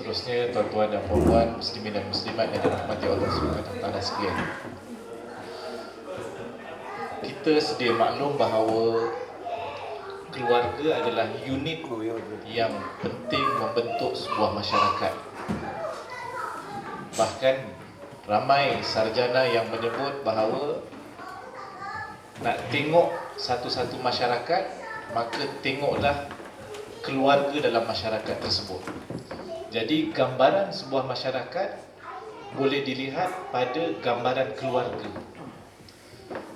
Seterusnya, tuan-tuan dan puan-puan, muslimin dan muslimat yang dirahmati Allah SWT sekalian, kita sedia maklum bahawa keluarga adalah unit yang penting membentuk sebuah masyarakat. Bahkan ramai sarjana yang menyebut bahawa nak tengok satu-satu masyarakat, maka tengoklah keluarga dalam masyarakat tersebut. Jadi gambaran sebuah masyarakat boleh dilihat pada gambaran keluarga.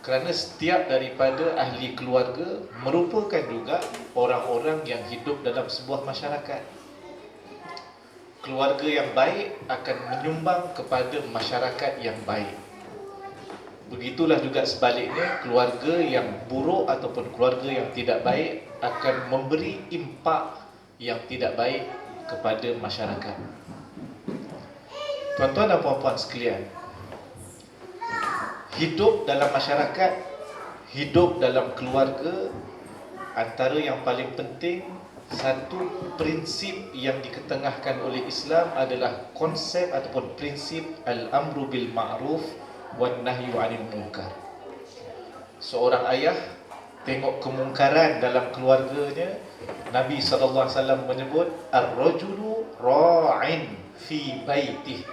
Kerana setiap daripada ahli keluarga merupakan juga orang-orang yang hidup dalam sebuah masyarakat. Keluarga yang baik akan menyumbang kepada masyarakat yang baik. Begitulah juga sebaliknya, keluarga yang buruk ataupun keluarga yang tidak baik akan memberi impak yang tidak baik kepada masyarakat. Tuan-tuan dan puan-puan sekalian, hidup dalam masyarakat, hidup dalam keluarga, antara yang paling penting, satu prinsip yang diketengahkan oleh Islam adalah konsep ataupun prinsip al-amru bil ma'ruf wan nahyu 'anil munkar. Seorang ayah tengok kemungkaran dalam keluarganya, Nabi SAW menyebut ar-rajulu ra'in fi baitih.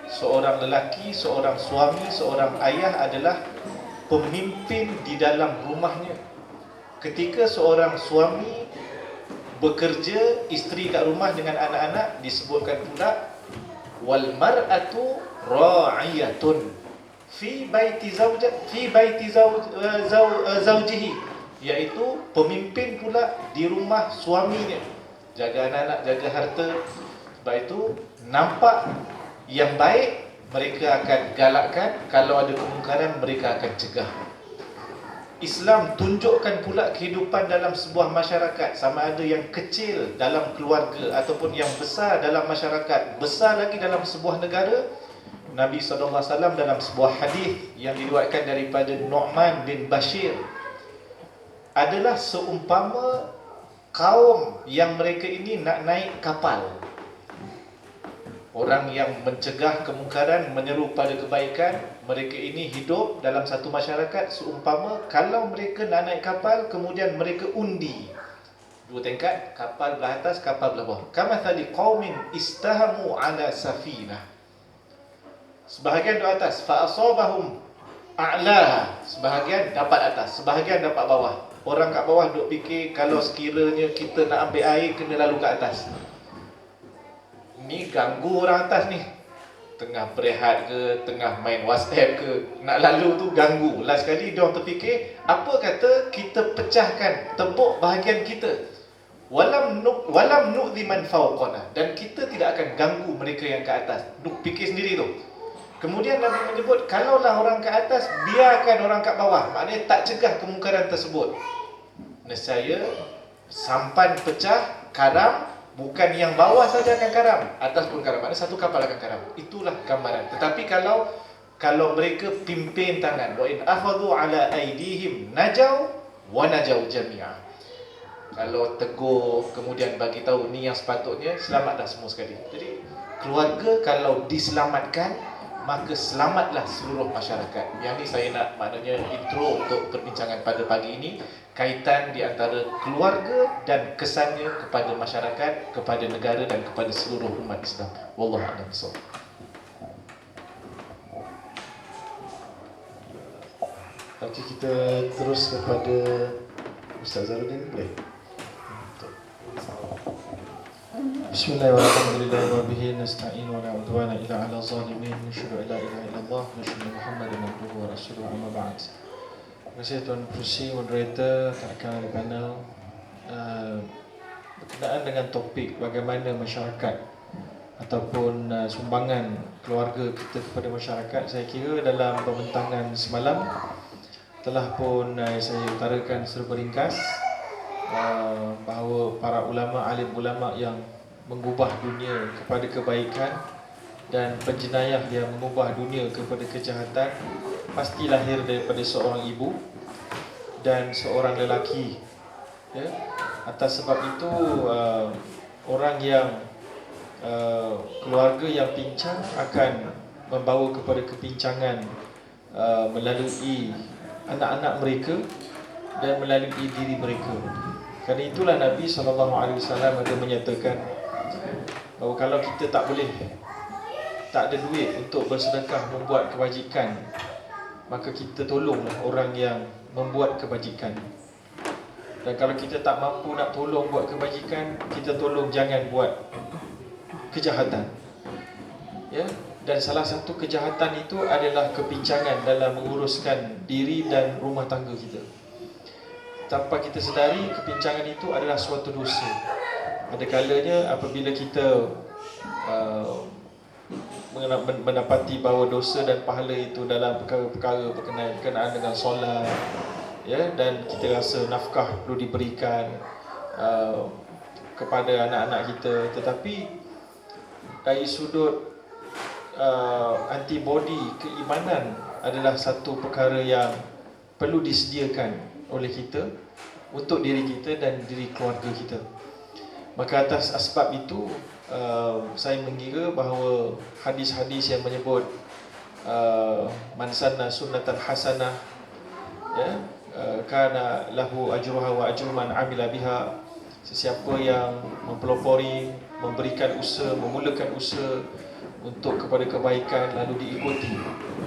Seorang lelaki, seorang suami, seorang ayah adalah pemimpin di dalam rumahnya. Ketika seorang suami bekerja, isteri kat rumah dengan anak-anak, disebutkan pula wal mar'atu ra'iyatun fi baiti zawjihi, iaitu pemimpin pula di rumah suaminya, jaga anak-anak, jaga harta. Sebab itu nampak yang baik mereka akan galakkan, kalau ada kemungkaran mereka akan cegah. Islam tunjukkan pula kehidupan dalam sebuah masyarakat, sama ada yang kecil dalam keluarga ataupun yang besar dalam masyarakat, besar lagi dalam sebuah negara. Nabi SAW dalam sebuah hadis yang diriwayatkan daripada Nu'man bin Bashir, adalah seumpama kaum yang mereka ini nak naik kapal. Orang yang mencegah kemungkaran, menyeru pada kebaikan, mereka ini hidup dalam satu masyarakat seumpama kalau mereka nak naik kapal, kemudian mereka undi. Dua tingkat, kapal belah atas, kapal belah bawah. Kamathali qaumin istahamu ala safinah. Sebahagian di atas, fa asabahum a'laha, sebahagian dapat atas, sebahagian dapat bawah. Orang kat bawah duk fikir kalau sekiranya kita nak ambil air kena lalu ke atas. Ni ganggu orang atas ni, tengah berehat ke, tengah main WhatsApp ke, nak lalu tu ganggu. Last sekali dia orang terfikir, apa kata kita pecahkan, tepuk bahagian kita, walam nu'dhi man fawqana, dan kita tidak akan ganggu mereka yang ke atas. Duk fikir sendiri tu. Kemudian Nabi menyebut, kalaulah orang ke atas, biarkan orang kat bawah, maknanya tak cegah kemungkaran tersebut. Nescaya sampan pecah, karam, bukan yang bawah saja akan karam, atas pun karam, maknanya satu kapal akan karam. Itulah gambaran. Tetapi kalau mereka pimpin tangan, wa in akhadhu ala aydihim najau wa najau jami'a. Kalau tegur, kemudian bagi tahu ni yang sepatutnya, selamatlah semua sekali. Jadi keluarga kalau diselamatkan, maka selamatlah seluruh masyarakat. Yang ni saya nak maknanya intro untuk perbincangan pada pagi ini, kaitan di antara keluarga dan kesannya kepada masyarakat, kepada negara dan kepada seluruh umat Islam. Wallahu a'lam bishawab. Okey, kita terus kepada Ustaz Zarudin, boleh? Bismillahirrahmanirrahim. Walhamdulillahi wa bihi nasta'in wa la udwana illa 'alal zalimin. Nasyhadu an la ilaha illallah wa nasyhadu anna Muhammadan abduhu wa rasuluhu, amma ba'd. Terima kasih Tuan Kerusi, moderator, rakan di panel. Berkenaan dengan topik bagaimana masyarakat ataupun sumbangan keluarga kita kepada masyarakat, saya kira dalam pembentangan semalam telah pun saya utarakan secara ringkas bahawa para ulama, alim ulama yang mengubah dunia kepada kebaikan dan penjenayah yang mengubah dunia kepada kejahatan pasti lahir daripada seorang ibu dan seorang lelaki, ya. Atas sebab itu orang yang keluarga yang pincang akan membawa kepada kepincangan melalui anak-anak mereka dan melalui diri mereka. Kerana itulah Nabi SAW ada menyatakan bahawa kalau kita tak ada duit untuk bersedekah membuat kebajikan, maka kita tolonglah orang yang membuat kebajikan. Dan kalau kita tak mampu nak tolong buat kebajikan, kita tolong jangan buat kejahatan. Ya, dan salah satu kejahatan itu adalah kepincangan dalam menguruskan diri dan rumah tangga kita. Tanpa kita sedari, kepincangan itu adalah suatu dosa. Ada kalanya apabila kita mendapati bahawa dosa dan pahala itu dalam perkara-perkara berkenaan dengan solat, ya, dan kita rasa nafkah perlu diberikan kepada anak-anak kita, tetapi dari sudut antibody keimanan adalah satu perkara yang perlu disediakan oleh kita untuk diri kita dan diri keluarga kita. Maka atas asbab itu saya mengira bahawa hadis-hadis yang menyebut man sanna sunnatan hasanah, ya, kana lahu ajruha wa ajru man amila biha, sesiapa yang mempelopori, memberikan usaha, memulakan usaha untuk kepada kebaikan lalu diikuti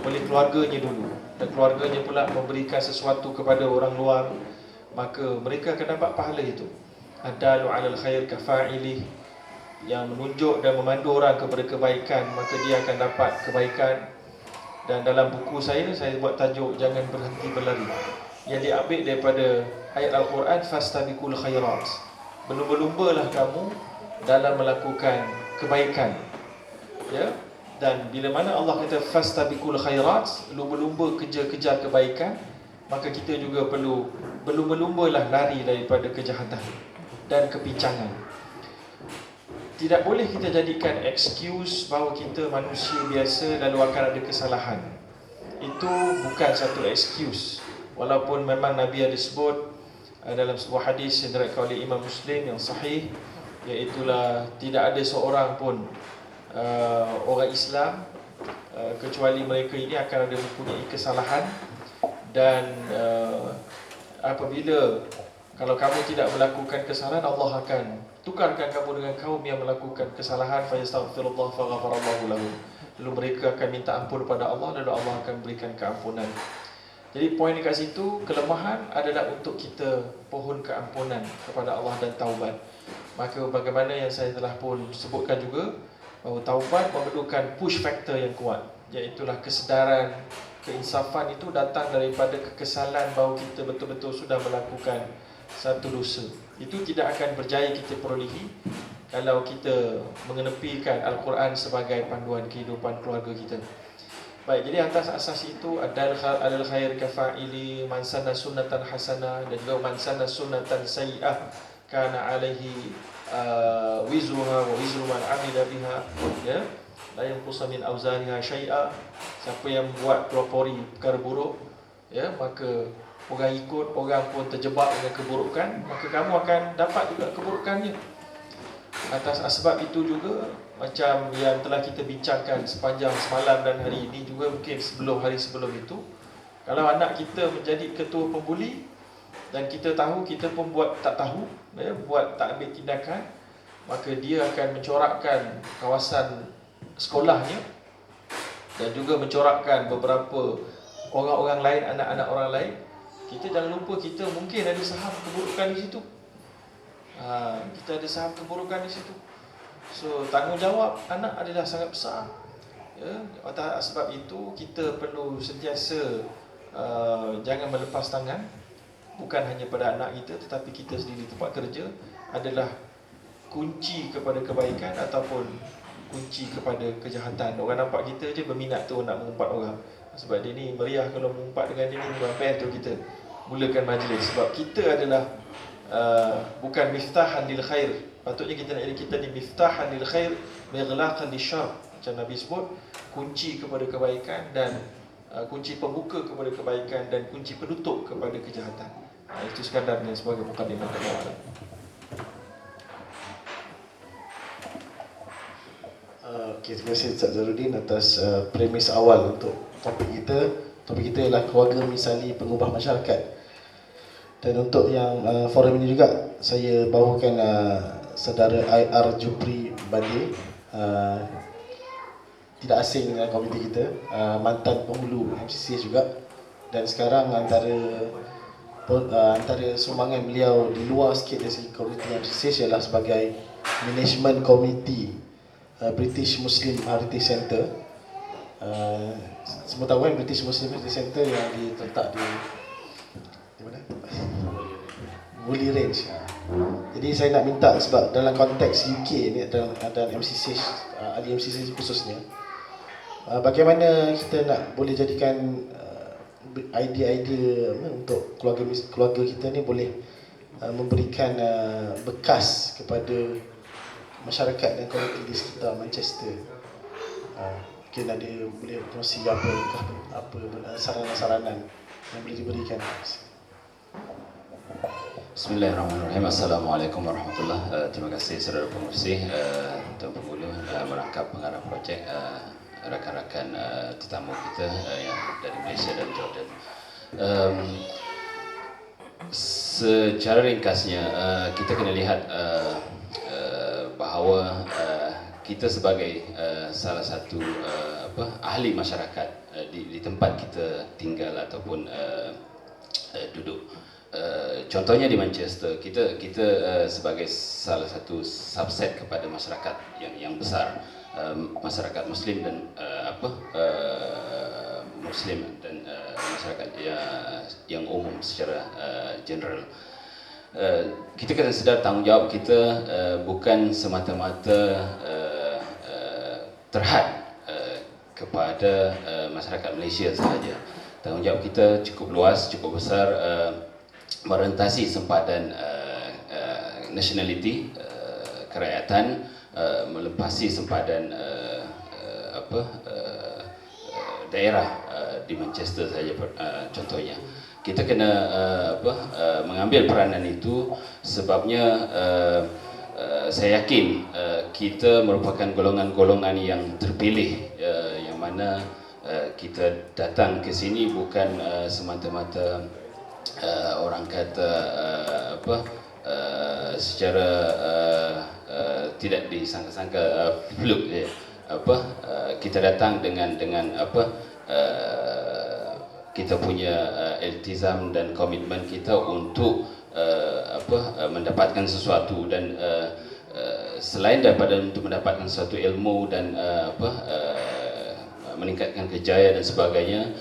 oleh keluarganya dulu, dan keluarganya pula memberikan sesuatu kepada orang luar, maka mereka akan dapat pahala itu. Adalu alal khair kafa'ilih, yang menunjuk dan memandu orang kepada kebaikan, maka dia akan dapat kebaikan. Dan dalam buku saya buat tajuk jangan berhenti berlari, yang diambil daripada ayat Al-Quran, fastabiqul khairat, berlumba-lumbalah kamu dalam melakukan kebaikan. Ya, dan bila mana Allah kata fastabiqul khairat, lumba-lumba kejar-kejar kebaikan, maka kita juga perlu berlumba-lumbalah lari daripada kejahatan dan kepincangan. Tidak boleh kita jadikan excuse bahawa kita manusia biasa lalu akan ada kesalahan. Itu bukan satu excuse. Walaupun memang Nabi ada sebut dalam sebuah hadis yang diriwayatkan oleh Imam Muslim yang sahih, iaitulah tidak ada seorang pun orang Islam kecuali mereka ini akan ada mempunyai kesalahan. Dan apabila kalau kamu tidak melakukan kesalahan, Allah akan tukarkan kamu dengan kaum yang melakukan kesalahan, fa yastaghfirullah fa ghafarallahu lahu. Lalu mereka akan minta ampun kepada Allah, lalu Allah akan berikan keampunan. Jadi poin dekat situ, kelemahan adalah untuk kita pohon keampunan kepada Allah dan taubat. Maka bagaimana yang saya telah pun sebutkan juga, bahawa taubat memerlukan push factor yang kuat, iaitulah kesedaran, keinsafan itu datang daripada kekesalan bahawa kita betul-betul sudah melakukan satu dosa. Itu tidak akan berjaya kita perolehi kalau kita mengenepikan Al-Quran sebagai panduan kehidupan keluarga kita. Baik, jadi atas asas itu adal khair kafa'ili, man sanna sunnatan hasanah, dan juga man sanna sunnatan sayyi'ah kana alaihi wizruha wa wizru man amila biha, ya, la yanqusa min auzariha syai'a. Siapa yang buat pelopori perkara buruk, ya, maka orang ikut, orang pun terjebak dengan keburukan, maka kamu akan dapat juga keburukannya. Atas asbab itu juga, macam yang telah kita bincangkan sepanjang semalam dan hari ini juga, mungkin hari sebelum itu, kalau anak kita menjadi ketua pembuli dan kita tahu, kita pun tak tahu, ya, tak ambil tindakan, maka dia akan mencorakkan kawasan sekolahnya dan juga mencorakkan beberapa orang-orang lain, anak-anak orang lain. Kita jangan lupa, kita mungkin ada saham keburukan di situ. Kita ada saham keburukan di situ. So tanggungjawab anak adalah sangat besar. Ya, atas sebab itu kita perlu sentiasa jangan melepas tangan. Bukan hanya pada anak kita, tetapi kita sendiri tempat kerja adalah kunci kepada kebaikan ataupun kunci kepada kejahatan. Orang nampak kita je berminat tu nak mengumpat orang. Sebab dia ni meriah, kalau mengumpat dengan dia ni best tu kita mulakan majlis. Sebab kita adalah bukan miftahan lil khair. Patutnya kita nak jadi kita ni miftahan lil khair, mighlaqan lisyarr. Macam Nabi sebut, kunci kepada kebaikan dan kunci pembuka kepada kebaikan dan kunci penutup kepada kejahatan. Itu sekadarnya sebagai mukadimah. Okay, terima kasih Ustaz Zarudin atas premis awal untuk topik kita. Topik kita ialah keluarga misali pengubah masyarakat. Dan untuk yang forum ini juga, saya bawakan saudara IR Jupri Bandi, tidak asing dengan komuniti kita, mantan penghulu MCC juga, dan sekarang antara sumbangan beliau di luar sikit dari segi komuniti MCC ialah sebagai management committee British Muslim Heritage Centre. Semua tahu kan British Muslim Heritage Centre yang diletak di mana? Woolly Range. Jadi saya nak minta, sebab dalam konteks UK ni dan MCC, ahli MCC khususnya, bagaimana kita nak boleh jadikan idea-idea untuk keluarga kita ni boleh memberikan bekas kepada masyarakat dan komuniti di sekitar Manchester. Mungkin ada boleh kongsi apa saranan-saranan yang boleh diberikan. Bismillahirrahmanirrahim. Assalamualaikum warahmatullahi. Terima kasih saudara pengurusi, Tuan Penghulu, merangkap pengarah projek, rakan-rakan tetamu kita yang dari Malaysia dan Jordan. Secara ringkasnya, kita kena lihat bahawa kita sebagai salah satu ahli masyarakat di tempat kita tinggal ataupun duduk. Contohnya di Manchester, kita sebagai salah satu subset kepada masyarakat yang besar, masyarakat Muslim dan Muslim dan masyarakat yang umum secara general. Kita kena sedar tanggungjawab kita bukan semata-mata terhad kepada masyarakat Malaysia sahaja. Tanggungjawab kita cukup luas, cukup besar, merentasi sempadan nationality, kerakyatan, melepasi sempadan daerah di Manchester saja contohnya. Kita kena mengambil peranan itu, sebabnya saya yakin kita merupakan golongan-golongan yang terpilih, yang mana kita datang ke sini bukan semata-mata orang kata secara tidak disangka-sangka fluke je. Kita datang dengan kita punya iltizam dan komitmen kita untuk mendapatkan sesuatu, dan selain daripada untuk mendapatkan sesuatu ilmu dan meningkatkan kejayaan dan sebagainya,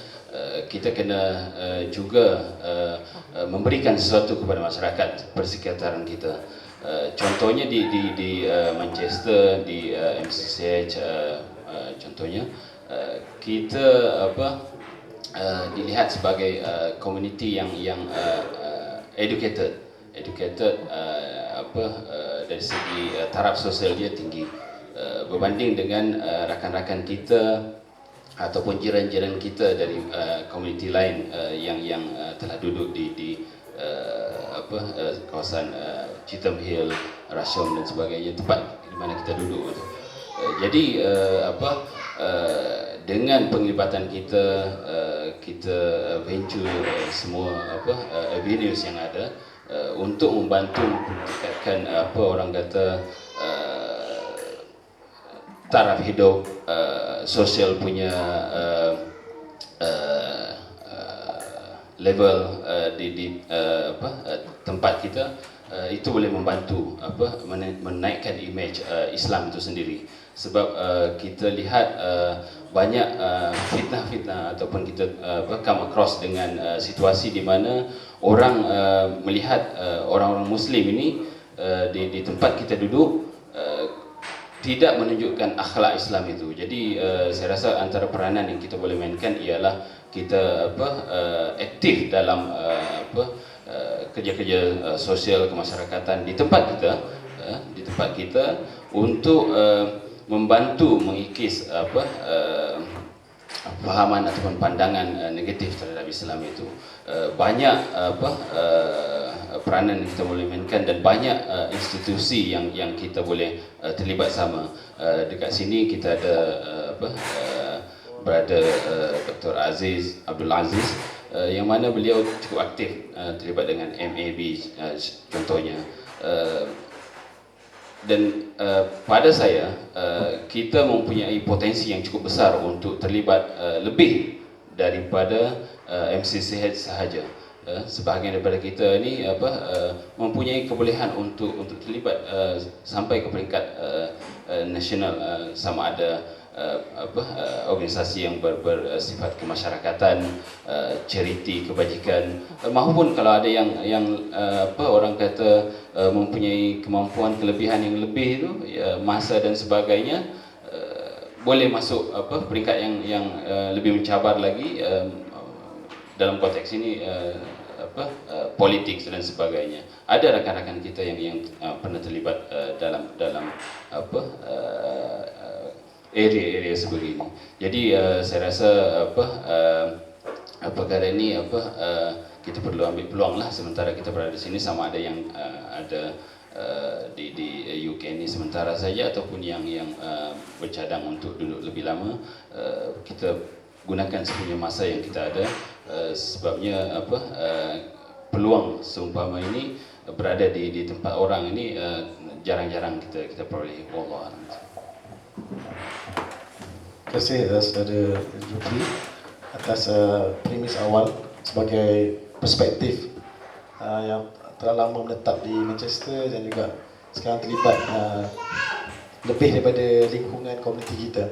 kita kena juga memberikan sesuatu kepada masyarakat persekitaran kita. Contohnya di Manchester, di MCCH, contohnya kita dilihat sebagai komuniti yang educated dari segi taraf sosial dia tinggi, berbanding dengan rakan-rakan kita ataupun jiran-jiran kita dari komuniti lain yang telah duduk di kawasan Cheetham Hill, Rashom dan sebagainya, tempat di mana kita duduk. Jadi dengan penglibatan kita, kita venture semua avenues yang ada untuk membantu meningkatkan orang kata taraf hidup sosial punya level di tempat kita. Itu boleh membantu menaikkan image Islam itu sendiri. Sebab kita lihat banyak fitnah-fitnah ataupun kita come across dengan situasi di mana orang melihat orang-orang Muslim ini di tempat kita duduk tidak menunjukkan akhlak Islam itu. Jadi saya rasa antara peranan yang kita boleh mainkan ialah kita aktif dalam kerja-kerja sosial kemasyarakatan di tempat kita untuk membantu mengikis fahaman ataupun pandangan negatif terhadap Islam itu. Banyak peranan yang kita boleh mainkan dan banyak institusi yang kita boleh terlibat sama. Dekat sini kita ada Brother Dr. Abdul Aziz, yang mana beliau cukup aktif terlibat dengan MAB contohnya. Dan pada saya kita mempunyai potensi yang cukup besar untuk terlibat lebih daripada MCCH sahaja. Sebahagian daripada kita ni mempunyai kebolehan untuk terlibat sampai ke peringkat nasional, sama ada organisasi yang bersifat kemasyarakatan, charity, kebajikan, maupun kalau ada yang orang kata mempunyai kemampuan kelebihan yang lebih itu, masa dan sebagainya, boleh masuk peringkat yang lebih mencabar lagi dalam konteks ini, politik dan sebagainya. Ada rakan-rakan kita yang pernah terlibat dalam area-area sebegini. Jadi saya rasa perkara ini kita perlu ambil peluang lah sementara kita berada di sini, sama ada yang ada di UK ni sementara saja ataupun yang bercadang untuk duduk lebih lama. Kita gunakan sepunya masa yang kita ada, sebabnya peluang seumpama ini berada di tempat orang ini jarang-jarang kita peroleh. Wallah. Terima kasih saudara Jufri atas premis awal sebagai perspektif yang telah lama menetap di Manchester dan juga sekarang terlibat lebih daripada lingkungan komuniti kita.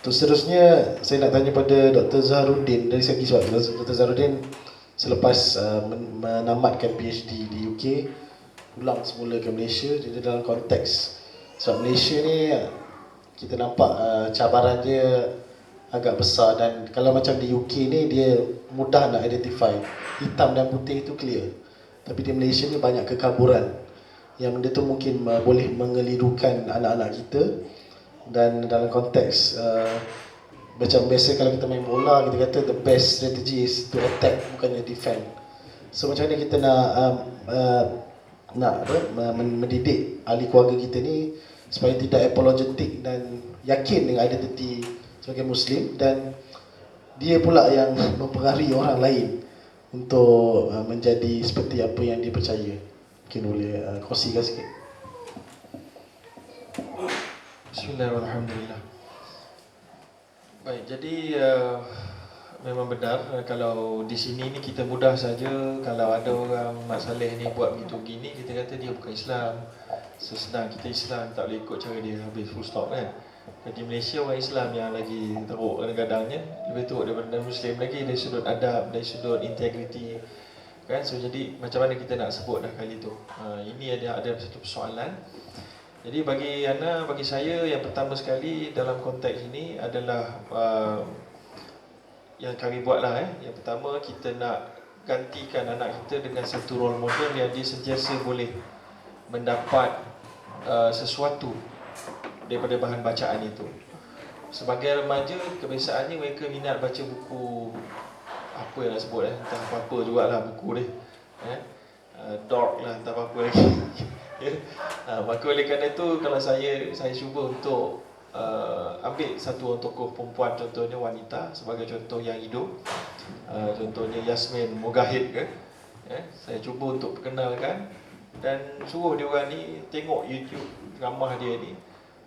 Terus seterusnya saya nak tanya pada Dr. Zaharuddin dari segi sebab Dr. Zaharuddin selepas menamatkan PhD di UK pulang semula ke Malaysia. Jadi dalam konteks sebab Malaysia ni kita nampak cabaran dia agak besar, dan kalau macam di UK ni dia mudah nak identify, hitam dan putih itu clear. Tapi di Malaysia ni banyak kekaburan yang benda tu mungkin boleh mengelirukan anak-anak kita. Dan dalam konteks macam biasa kalau kita main bola, kita kata the best strategy is to attack, bukannya defend. So macam mana kita nak mendidik ahli keluarga kita ni supaya tidak apologetik dan yakin dengan identiti sebagai Muslim, dan dia pula yang mempengaruhi orang lain untuk menjadi seperti apa yang dia percaya. Mungkin boleh kongsikan sikit. Bismillahirrahmanirrahim. Baik, jadi memang benar kalau di sini ni kita mudah saja kalau ada orang Mat Saleh ni buat begitu gini, kita kata dia bukan Islam. Sesenang kita Islam, tak boleh ikut cara dia, habis full stop kan. Di Malaysia orang Islam yang lagi teruk kadang-kadangnya, lebih teruk daripada Muslim lagi dari sudut adab, dari sudut integriti kan. So jadi macam mana kita nak sebut dah kali tu. Ini ada satu persoalan. Jadi bagi saya yang pertama sekali dalam konteks ini adalah yang kami buatlah yang pertama, kita nak gantikan anak kita dengan satu role model yang dia sentiasa boleh mendapat sesuatu daripada bahan bacaan itu. Sebagai remaja, kebiasaannya mereka minat baca buku, apa yang nak sebut entah apa-apa jugalah buku dia, dork lah, entah apa-apa lagi. Maka oleh kerana itu, kalau saya cuba untuk ambil satu orang tokoh perempuan, contohnya wanita sebagai contoh yang hidup, contohnya Yasmin Mogahid ke, saya cuba untuk perkenalkan dan suruh dia orang ni tengok YouTube ramah dia ni.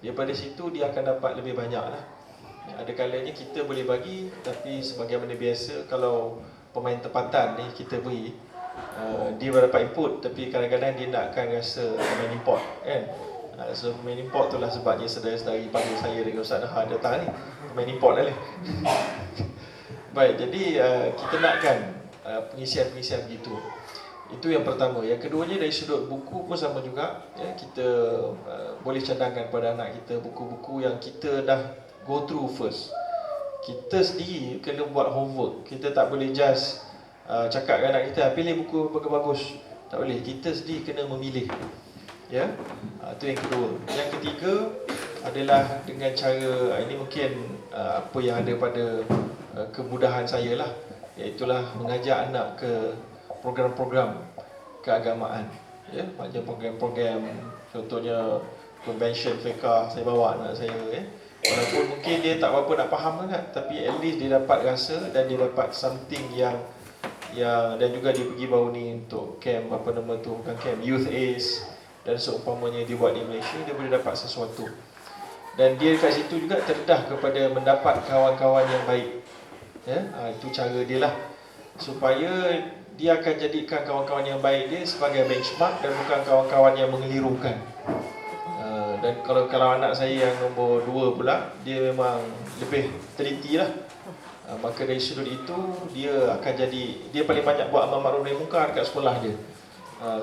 Daripada situ dia akan dapat lebih banyak lah. Ada kalanya kita boleh bagi, tapi sebagaimana biasa kalau pemain tempatan ni kita beri, dia dapat input, tapi kadang-kadang dia nakkan rasa pemain import kan. So pemain import tu lah sebabnya sedari-sedari panggil saya dengan Ustaz Nahar datang ni, pemain import dah ni. Baik, jadi kita nakkan pengisian-pengisian begitu. Itu yang pertama. Yang keduanya dari sudut buku pun sama juga, kita boleh cadangkan pada anak kita buku-buku yang kita dah go through first. Kita sendiri kena buat homework. Kita tak boleh just cakap dengan anak kita pilih buku bagus. Tak boleh. Kita sendiri kena memilih. Ya, itu yang kedua. Yang ketiga adalah dengan cara, ini mungkin apa yang ada pada kemudahan saya lah, iaitulah mengajak anak ke program-program keagamaan, ya, macam program-program, contohnya convention fiqah saya bawa anak saya, ya. Walaupun mungkin dia tak berapa nak faham sangat, tapi at least dia dapat rasa dan dia dapat something yang dan juga dia pergi baru ni untuk camp, apa nama tu, bukan camp, Youth Ace, dan seumpamanya dia buat di Malaysia, dia boleh dapat sesuatu. Dan dia kat situ juga terdedah kepada mendapat kawan-kawan yang baik, ya. Itu cara dia lah, supaya dia akan jadikan kawan-kawan yang baik dia sebagai benchmark dan bukan kawan-kawan yang mengelirukan. Dan kalau anak saya yang nombor 2 pula, dia memang lebih teliti lah. Maka dari sudut itu, dia akan jadi, dia paling banyak buat amal makruf nahi mungkar kat sekolah dia.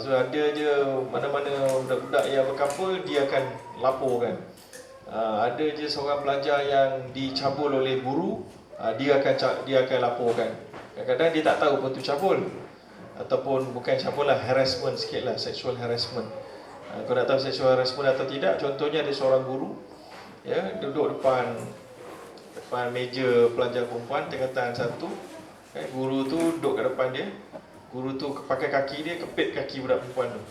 So ada je mana-mana budak-budak yang berkapul, dia akan laporkan. Ada je seorang pelajar yang dicabul oleh guru, dia akan laporkan. Kadang-kadang dia tak tahu pun tu cabul, ataupun bukan cabul lah, harassment sikit lah, sexual harassment. Kau nak tahu sexual harassment atau tidak, contohnya ada seorang guru, ya, duduk depan meja pelajar perempuan tingkatan 1, guru tu duduk kat depan dia, guru tu pakai kaki dia kepit kaki budak perempuan tu.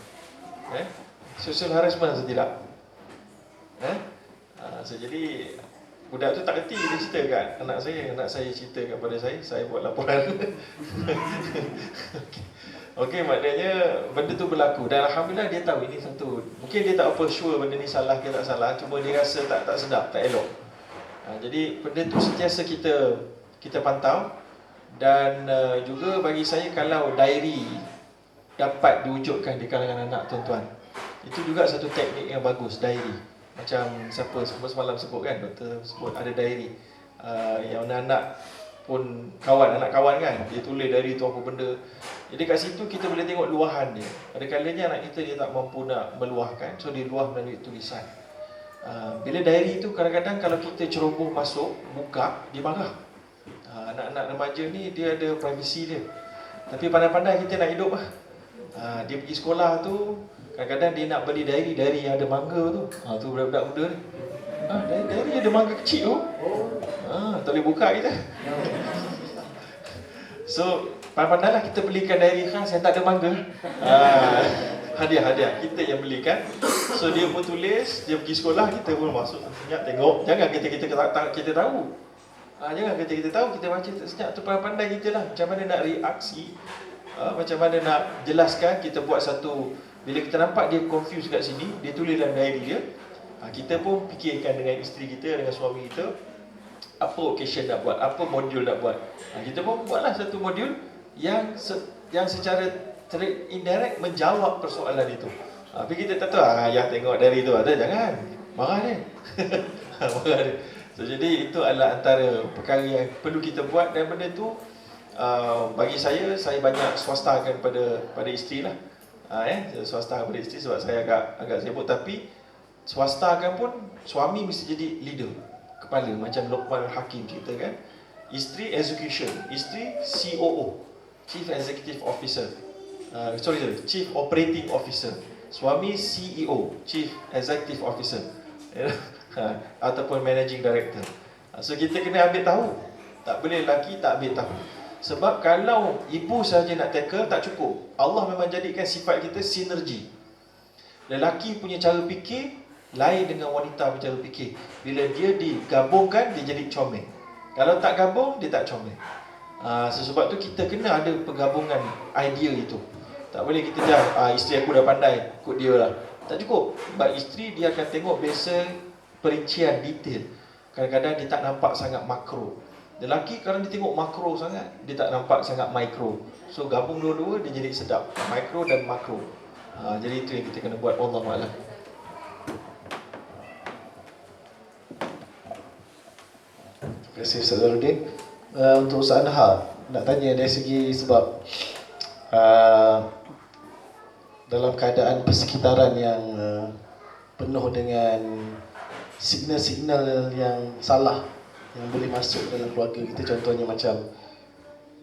Sexual harassment atau tidak? So jadi budak tu tak kerti, dia cerita kat anak saya cerita kepada saya buat laporan. Okey, maknanya benda tu berlaku dan alhamdulillah dia tahu ini satu. Mungkin dia tak apa sure benda ni salah ke tak salah, cuma dia rasa tak sedap, tak elok. Jadi benda tu sentiasa kita pantau. Dan juga bagi saya, kalau diary dapat diwujudkan di kalangan anak tuan-tuan, itu juga satu teknik yang bagus, diary. Macam siapa semalam sebut kan, doktor sebut ada diary, yang anak-anak pun anak kawan kan, dia tulis diary tu apa benda. Jadi kat situ kita boleh tengok luahan dia. Ada kalanya anak kita dia tak mampu nak meluahkan, so dia luah melalui tulisan. Bila diary tu kadang-kadang kalau kita ceroboh masuk, buka, dia marah. Anak-anak remaja ni dia ada privasi dia. Tapi pandai-pandai kita nak hidup lah. Dia pergi sekolah tu, kadang-kadang dia nak beli diary yang ada mangga tu. Tu budak-budak muda ni. Diary ada mangga kecil tu. Tak boleh buka kita. So, pandai-pandailah kita belikan diary khas yang tak ada mangga. Hadiah kita yang belikan. So dia pun tulis, dia pergi sekolah, kita pun masuk senyap tengok. Jangan kita tahu. Jangan kita tahu, kita baca senyap tu, pandai kita lah macam mana nak reaksi, macam mana nak jelaskan. Kita buat satu, bila kita nampak dia confused kat sini, dia tulis dalam diary dia, kita pun fikirkan dengan isteri kita, dengan suami kita, apa occasion nak buat, apa modul nak buat. Kita pun buatlah satu modul yang secara indirect menjawab persoalan itu. Tapi kita tak tahu, yang tengok dari itu ada, jangan marah dia. Marah dia. So, jadi itu adalah antara perkara yang perlu kita buat. Dan benda tu bagi saya banyak swastakan pada isteri lah. Swasta pada isteri sebab saya agak sibuk. Tapi swastakan pun suami mesti jadi leader, kepala, macam Luqman Hakim cerita kan. Isteri execution, isteri COO, Chief Executive Officer, Chief Operating Officer. Suami CEO, Chief Executive Officer, ataupun Managing Director. So kita kena ambil tahu. Tak boleh lelaki tak ambil tahu. Sebab kalau ibu saja nak tackle tak cukup. Allah memang jadikan sifat kita sinergi. Lelaki punya cara fikir lain dengan wanita punya cara fikir. Bila dia digabungkan, dia jadi comel. Kalau tak gabung, dia tak comel. Sebab tu kita kena ada penggabungan idea itu. Tak boleh kita isteri aku dah pandai, ikut dia lah. Tak cukup. Sebab isteri dia akan tengok biasa perincian detail. Kadang-kadang dia tak nampak sangat makro. Lelaki kalau dia tengok makro sangat, dia tak nampak sangat mikro. So gabung dua-dua dia jadi sedap, mikro dan makro. Jadi itu yang kita kena buat. Wallahualam. Terima kasih Ustaz Zahrudin. Untuk Ustaz Anha, nak tanya dari segi sebab dalam keadaan persekitaran yang penuh dengan signal-signal yang salah yang boleh masuk dalam keluarga kita, contohnya macam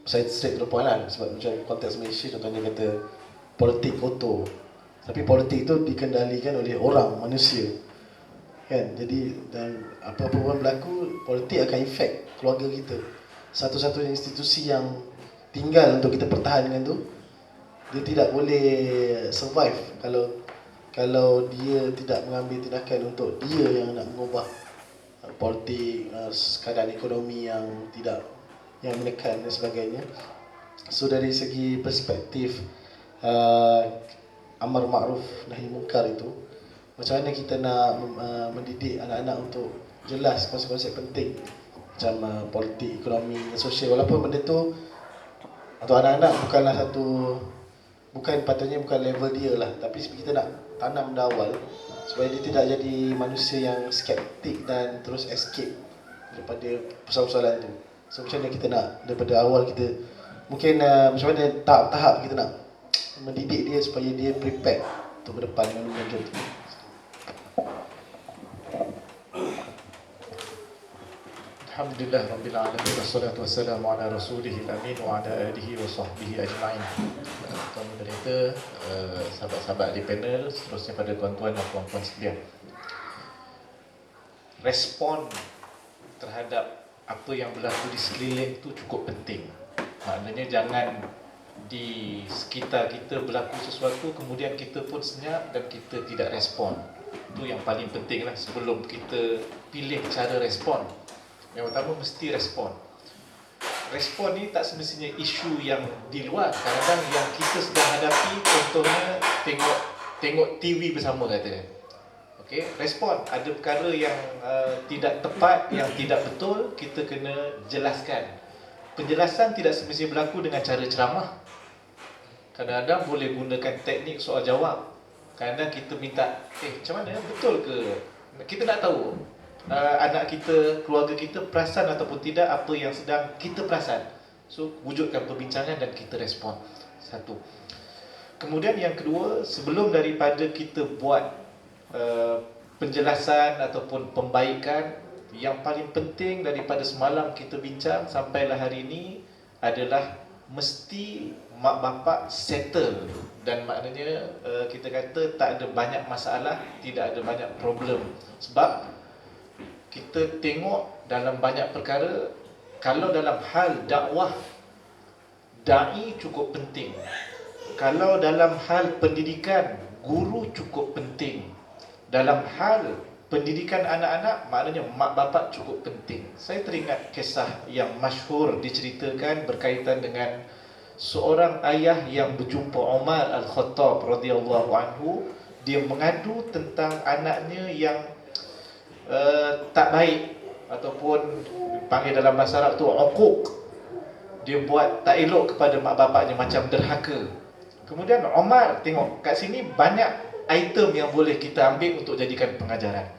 saya straight to the point lah, sebab macam konteks Malaysia contohnya kata politik kotor, tapi politik itu dikendalikan oleh orang, manusia kan. Jadi dan apa-apa pun berlaku, politik akan efek keluarga kita. Satu-satunya institusi yang tinggal untuk kita pertahankan tu dia tidak boleh survive kalau dia tidak mengambil tindakan untuk dia yang nak mengubah politik, keadaan ekonomi yang tidak, yang menekan dan sebagainya. So dari segi perspektif amar ma'ruf nahi munkar itu, macam mana kita nak mendidik anak-anak untuk jelas konsep-konsep penting macam politik, ekonomi, sosial, walaupun benda tu untuk anak-anak bukanlah patutnya bukan level dia lah, tapi kita nak tanam dari awal supaya dia tidak jadi manusia yang skeptik dan terus escape daripada persoalan-persoalan tu. So macam mana kita nak daripada awal kita mungkin macam mana tahap-tahap kita nak mendidik dia supaya dia prepare untuk ke depan dengan menunjuk tu. Alhamdulillah Rabbil Alamin, wassalatu wassalamu ala rasulihil amin wa ala alihi wa sahbihi ajma'in. Tuan moderator, sahabat-sahabat di panel, seterusnya pada tuan-tuan dan puan-puan sekalian. Respon terhadap apa yang berlaku di sekeliling itu cukup penting. Maknanya jangan di sekitar kita berlaku sesuatu kemudian kita pun senyap dan kita tidak respon. Itu yang paling penting lah sebelum kita pilih cara respon. Yang pertama mesti respon. Respon ni tak semestinya isu yang di luar. Kadang-kadang yang kita sedang hadapi, contohnya tengok TV bersama katanya. Okey, respon. Ada perkara yang tidak tepat, yang tidak betul, kita kena jelaskan. Penjelasan tidak semestinya berlaku dengan cara ceramah. Kadang-kadang boleh gunakan teknik soal jawab. Kadang-kadang kita minta, macam mana, betul ke? Kita nak tahu anak kita, keluarga kita perasan ataupun tidak apa yang sedang kita perasan. So, wujudkan perbincangan dan kita respon. Satu. Kemudian yang kedua, sebelum daripada kita buat penjelasan ataupun pembaikan, yang paling penting daripada semalam kita bincang sampailah hari ini adalah mesti mak bapak settle. Dan maknanya kita kata tak ada banyak masalah, tidak ada banyak problem. Sebab kita tengok dalam banyak perkara, kalau dalam hal dakwah, da'i cukup penting. Kalau dalam hal pendidikan, guru cukup penting. Dalam hal pendidikan anak-anak, maknanya mak bapak cukup penting. Saya teringat kisah yang masyhur diceritakan berkaitan dengan seorang ayah yang berjumpa Umar Al-Khattab radhiyallahu anhu. Dia mengadu tentang anaknya yang tak baik, ataupun panggil dalam bahasa Arab tu uquq. Dia buat tak elok kepada mak bapaknya, macam derhaka. Kemudian Umar tengok kat sini banyak item yang boleh kita ambil untuk jadikan pengajaran.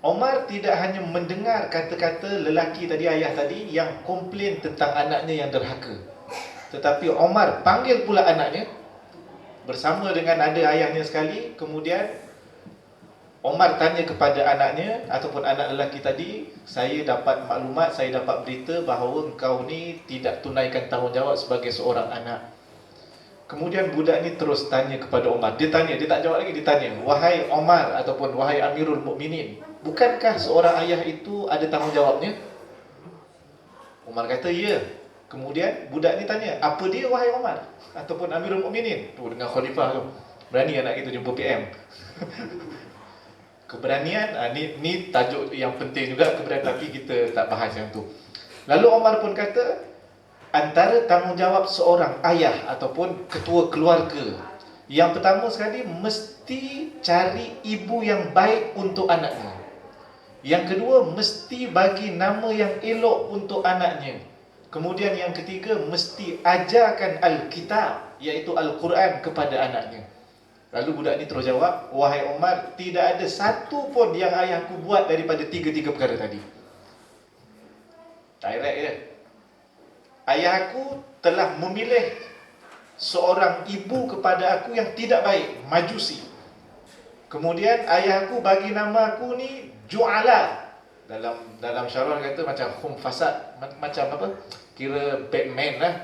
Umar tidak hanya mendengar kata-kata lelaki tadi, ayah tadi yang komplain tentang anaknya yang derhaka, tetapi Umar panggil pula anaknya bersama dengan ada ayahnya sekali. Kemudian Umar tanya kepada anaknya ataupun anak lelaki tadi, saya dapat maklumat, saya dapat berita bahawa engkau ni tidak tunaikan tanggungjawab sebagai seorang anak. Kemudian budak ni terus tanya kepada Umar. Dia tanya, dia tak jawab lagi, dia tanya, wahai Umar ataupun wahai Amirul Mukminin, bukankah seorang ayah itu ada tanggungjawabnya? Umar kata, ya. Kemudian budak ni tanya, apa dia wahai Umar ataupun Amirul Mukminin? Tu dengan khalifah tu. Berani anak kita jumpa PM. Keberanian, ni tajuk yang penting juga, keberanian, tapi kita tak bahas yang tu. Lalu Umar pun kata, antara tanggungjawab seorang ayah ataupun ketua keluarga, yang pertama sekali mesti cari ibu yang baik untuk anaknya. Yang kedua, mesti bagi nama yang elok untuk anaknya. Kemudian yang ketiga, mesti ajarkan Alkitab, iaitu Al-Quran kepada anaknya. Lalu budak ni terus jawab, wahai Umar, tidak ada satu pun yang ayahku buat daripada tiga-tiga perkara tadi. Direct je. Ayahku telah memilih seorang ibu kepada aku yang tidak baik, majusi. Kemudian ayahku bagi nama aku ni Ju'ala. Dalam syarah kata macam hum fasad, macam apa? Kira Batman lah.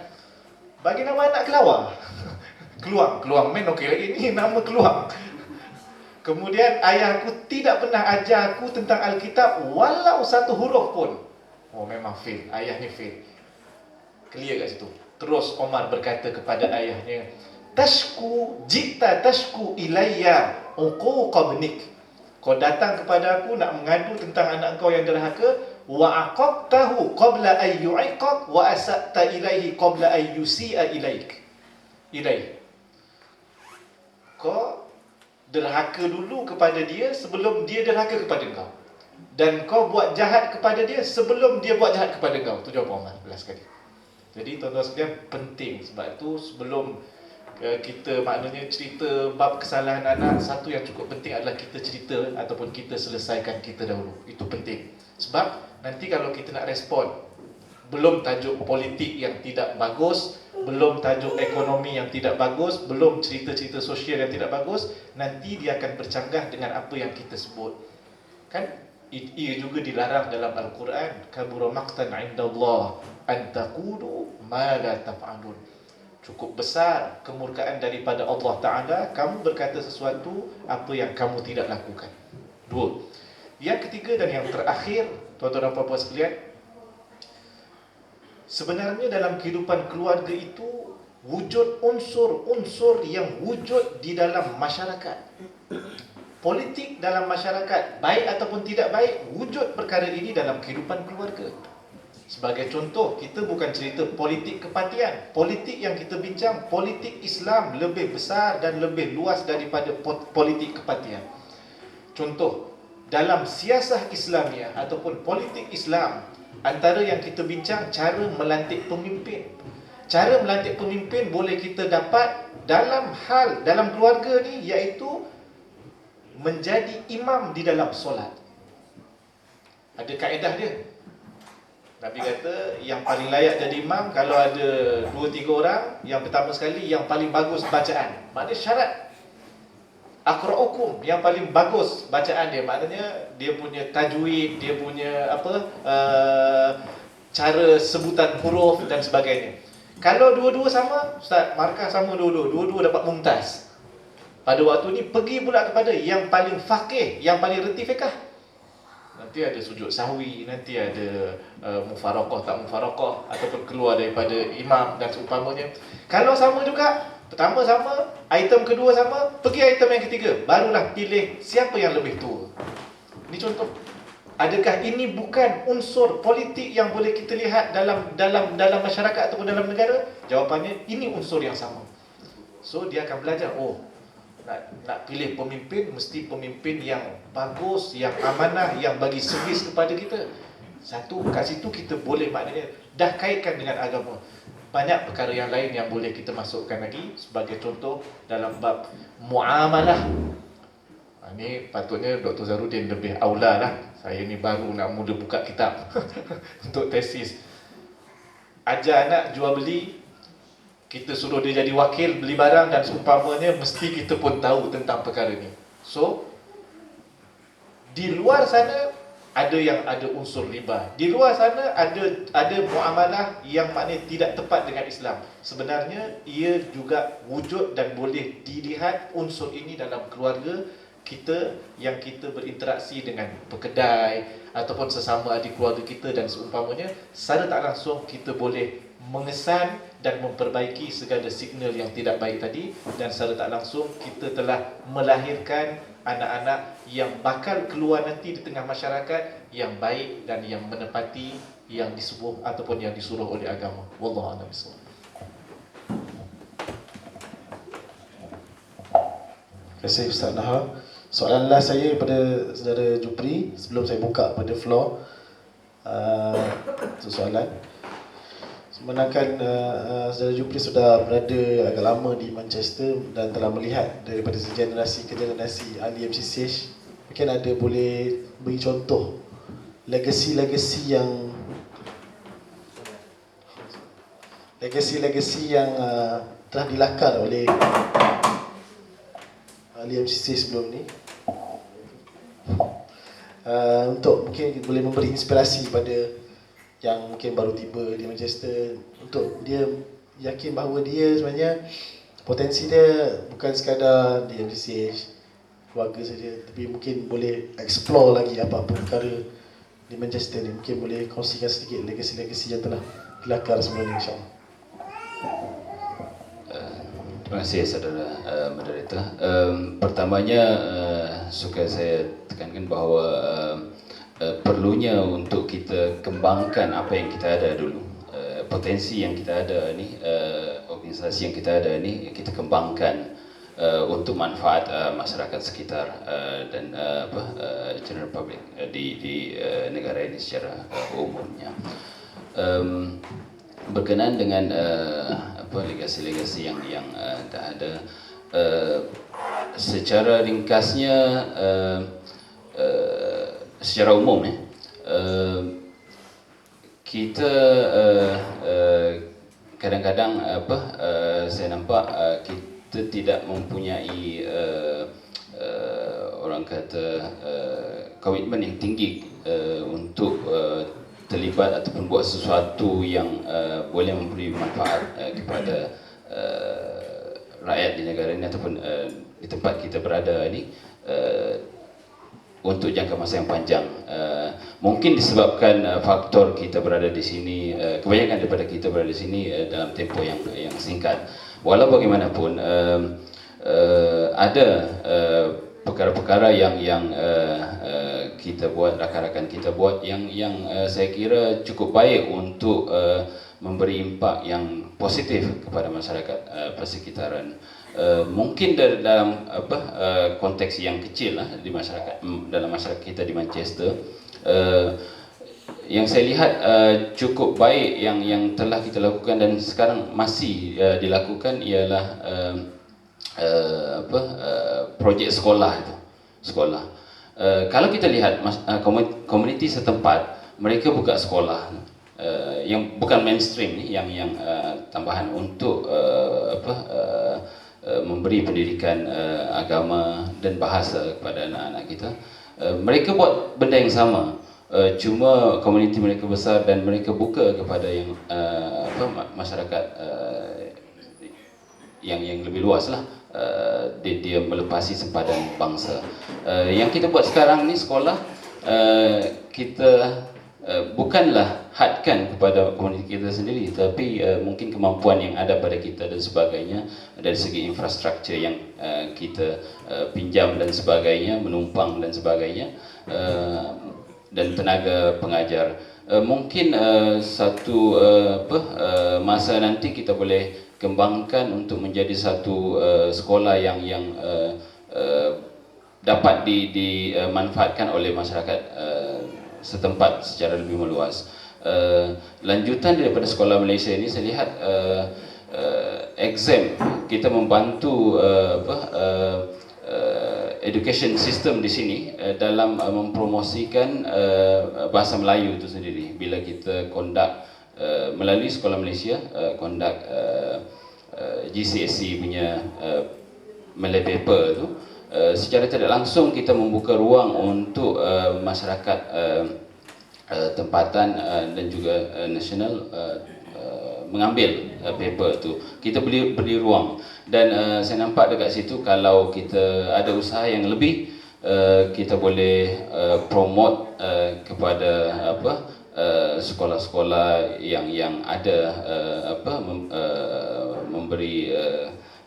Bagi nama anak kelawar. Keluang man okey lagi, ni nama keluang. Kemudian ayahku tidak pernah ajar aku tentang Alkitab walau satu huruf pun. Oh, memang fail, ayah ni fail. Clear kat situ. Terus Omar berkata kepada ayahnya, jita tashku ilayya uquqa ibnik. Kau datang kepada aku nak mengadu tentang anak kau yang derhaka, wa aqaqtahu qabla an yu'iqaq wa asa'ta ilaihi qabla an yusi'a ilaik. Kau derhaka dulu kepada dia sebelum dia derhaka kepada kau. Dan kau buat jahat kepada dia sebelum dia buat jahat kepada kau. Tu jawapan Omar belas kali. Jadi tuan-tuan sekalian, penting. Sebab tu sebelum kita maknanya cerita bab kesalahan anak, satu yang cukup penting adalah kita cerita ataupun kita selesaikan kita dahulu. Itu penting. Sebab nanti kalau kita nak respon, belum tajuk politik yang tidak bagus, belum tajuk ekonomi yang tidak bagus, belum cerita-cerita sosial yang tidak bagus, nanti dia akan bercanggah dengan apa yang kita sebut. Kan? Ia juga dilarang dalam Al-Quran. Kabura maqtan 'indallah an taqulu ma la taf'alun. Cukup besar kemurkaan daripada Allah Ta'ala kamu berkata sesuatu apa yang kamu tidak lakukan. Dua. Yang ketiga dan yang terakhir, tuan-tuan dan puan-puan sekalian, sebenarnya dalam kehidupan keluarga itu wujud unsur-unsur yang wujud di dalam masyarakat. Politik dalam masyarakat, baik ataupun tidak baik, wujud perkara ini dalam kehidupan keluarga. Sebagai contoh, kita bukan cerita politik kepatian. Politik yang kita bincang, politik Islam lebih besar dan lebih luas daripada politik kepatian. Contoh, dalam siasah Islamiah ataupun politik Islam, antara yang kita bincang, cara melantik pemimpin. Cara melantik pemimpin boleh kita dapat dalam keluarga ni, iaitu menjadi imam di dalam solat. Ada kaedah dia. Nabi kata yang paling layak jadi imam kalau ada 2-3 orang, yang pertama sekali yang paling bagus bacaan. Maknanya syarat aqra'ukum, yang paling bagus bacaan dia. Maknanya dia punya tajwid, dia punya cara sebutan huruf dan sebagainya. Kalau dua-dua sama, ustaz, markah sama dua-dua dapat mumtaz. Pada waktu ni pergi pula kepada yang paling faqih, yang paling reti fiqh. Nanti ada sujud sahwi, nanti ada mufaraqah tak mufaraqah, ataupun keluar daripada imam dan seumpamanya. Kalau sama juga, pertama sama, item kedua sama, pergi item yang ketiga, barulah pilih siapa yang lebih tua. Ini contoh. Adakah ini bukan unsur politik yang boleh kita lihat dalam masyarakat ataupun dalam negara? Jawapannya, ini unsur yang sama. So dia akan belajar, nak pilih pemimpin, mesti pemimpin yang bagus, yang amanah, yang bagi servis kepada kita. Satu, kat situ kita boleh maknanya dah kaitkan dengan agama. Banyak perkara yang lain yang boleh kita masukkan lagi. Sebagai contoh, dalam bab muamalah. Ini patutnya Dr. Zarudin lebih aula lah. Saya ni baru nak mula buka kitab untuk tesis. Ajar anak jual beli, kita suruh dia jadi wakil beli barang dan seumpamanya, mesti kita pun tahu tentang perkara ni. So, di luar sana ada unsur riba. Di luar sana ada muamalah yang maknanya tidak tepat dengan Islam. Sebenarnya ia juga wujud dan boleh dilihat unsur ini dalam keluarga kita, yang kita berinteraksi dengan pekedai ataupun sesama adik keluarga kita dan seumpamanya. Secara tak langsung kita boleh mengesan dan memperbaiki segala signal yang tidak baik tadi, dan secara tak langsung kita telah melahirkan anak-anak yang bakal keluar nanti di tengah masyarakat yang baik dan yang menepati yang disuruh ataupun yang disuruh oleh agama. Wallahu a'lam bishawab. Terima kasih Ustaz Nahar. Soalan last saya pada saudara Jupri sebelum saya buka pada floor soalan. Sebenarnya saudara Jupri sudah berada agak lama di Manchester dan telah melihat daripada generasi ke generasi ahli MCCH. Mungkin ada boleh beri contoh legasi-legasi yang telah dilakar oleh ahli MCCH sebelum ni, untuk mungkin boleh memberi inspirasi pada yang mungkin baru tiba di Manchester, untuk dia yakin bahawa dia sebenarnya potensi dia bukan sekadar di MCCH keluarga saja, tapi mungkin boleh explore lagi apa-apa perkara di Manchester ni. Mungkin boleh kongsikan sedikit legasi-legasi yang telah dilakar sebelum ni, insyaAllah. Terima kasih saudara moderator. Pertamanya suka saya tekankan bahawa perlunya untuk kita kembangkan apa yang kita ada dulu. Potensi yang kita ada ni, organisasi yang kita ada ni kita kembangkan untuk manfaat masyarakat sekitar dan general public di negara ini secara umumnya. Berkenaan dengan legasi-legasi yang dah ada, secara ringkasnya, secara umum kita kadang-kadang saya nampak kita tidak mempunyai orang kata komitmen yang tinggi untuk terlibat ataupun buat sesuatu yang boleh memberi manfaat kepada rakyat di negara ini ataupun di tempat kita berada ini untuk jangka masa yang panjang. Mungkin disebabkan faktor kita berada di sini, kebanyakan daripada kita berada di sini dalam tempoh yang singkat. Walau bagaimanapun ada perkara-perkara yang kita buat, rakan-rakan kita buat yang saya kira cukup baik untuk memberi impak yang positif kepada masyarakat persekitaran. Mungkin dalam konteks yang kecil di masyarakat, dalam masyarakat kita di Manchester, yang saya lihat cukup baik yang telah kita lakukan dan sekarang masih dilakukan ialah projek sekolah itu. Kalau kita lihat komuniti setempat, mereka buka sekolah yang bukan mainstream ni, yang tambahan untuk memberi pendidikan agama dan bahasa kepada anak-anak kita. Mereka buat benda yang sama, cuma komuniti mereka besar dan mereka buka kepada yang masyarakat yang lebih luas lah. Dia melepasi sempadan bangsa. Yang kita buat sekarang ni sekolah, kita bukanlah hadkan kepada komuniti kita sendiri, tapi mungkin kemampuan yang ada pada kita dan sebagainya, dari segi infrastruktur yang kita pinjam dan sebagainya, menumpang dan sebagainya, dan tenaga pengajar. Mungkin satu masa nanti kita boleh kembangkan untuk menjadi satu sekolah yang dapat dimanfaatkan oleh masyarakat setempat secara lebih meluas. Lanjutan daripada sekolah Malaysia ini, saya lihat exam kita membantu education system di sini dalam mempromosikan bahasa Melayu itu sendiri. Bila kita conduct melalui sekolah Malaysia, conduct GCSE punya Malay paper tu, secara tidak langsung kita membuka ruang untuk masyarakat tempatan dan juga nasional mengambil paper tu. Kita beri ruang, dan saya nampak dekat situ kalau kita ada usaha yang lebih, kita boleh promote kepada sekolah-sekolah yang ada memberi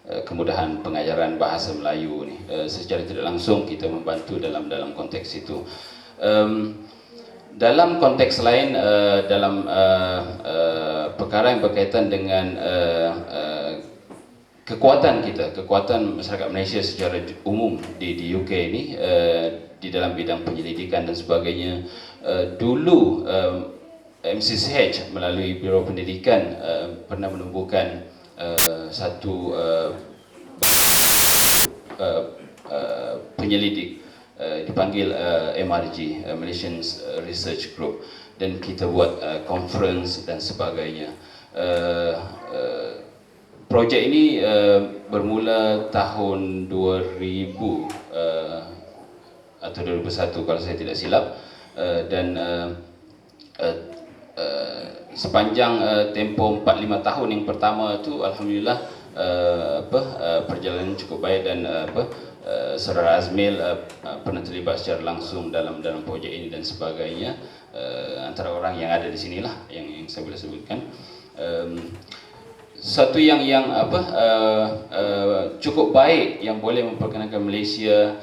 kemudahan pengajaran bahasa Melayu ni. Secara tidak langsung kita membantu dalam konteks itu. Dalam konteks lain, dalam perkara yang berkaitan dengan kekuatan kita, kekuatan masyarakat Malaysia secara umum di UK ini, di dalam bidang penyelidikan dan sebagainya, dulu MCCH melalui Biro Pendidikan pernah menubuhkan satu penyelidik dipanggil MRG, Malaysian Research Group, dan kita buat conference dan sebagainya. Projek ini bermula tahun 2000 atau 2001 kalau saya tidak silap, dan sepanjang tempoh 4-5 tahun yang pertama itu, alhamdulillah perjalanan cukup baik, dan Saudara Azmil pernah terlibat secara langsung dalam projek ini dan sebagainya, antara orang yang ada di sinilah yang saya boleh sebutkan. satu yang apa cukup baik yang boleh memperkenalkan Malaysia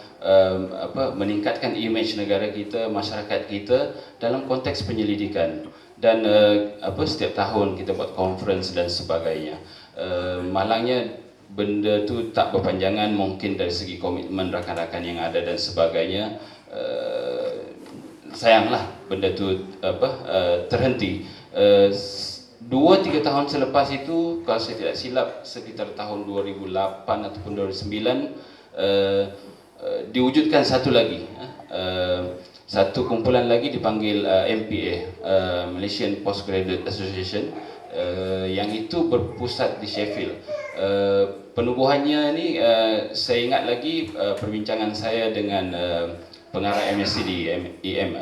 apa meningkatkan imej negara kita, masyarakat kita dalam konteks penyelidikan. Dan apa setiap tahun kita buat conference dan sebagainya. Malangnya benda tu tak berpanjangan mungkin dari segi komitmen rakan-rakan yang ada dan sebagainya. Sayanglah benda tu apa terhenti. 2-3 tahun selepas itu, kalau saya tidak silap sekitar tahun 2008 ataupun 2009, diwujudkan satu lagi, satu kumpulan lagi dipanggil MPA, Malaysian Postgraduate Association, yang itu berpusat di Sheffield. Penubuhannya ni saya ingat lagi perbincangan saya dengan pengarah MSCD EM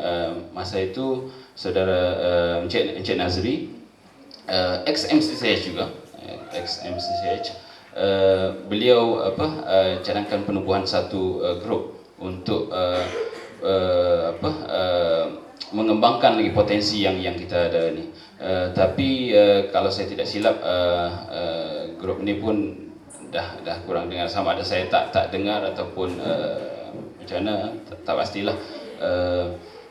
masa itu, saudara Encik Nazri, ex-MCCH juga, ex-MCCH. Beliau apa cadangkan penubuhan satu grup untuk mengembangkan lagi potensi yang kita ada ni. Tapi kalau saya tidak silap grup ni pun dah kurang dengar, sama ada saya tak dengar ataupun macam mana tak pastilah.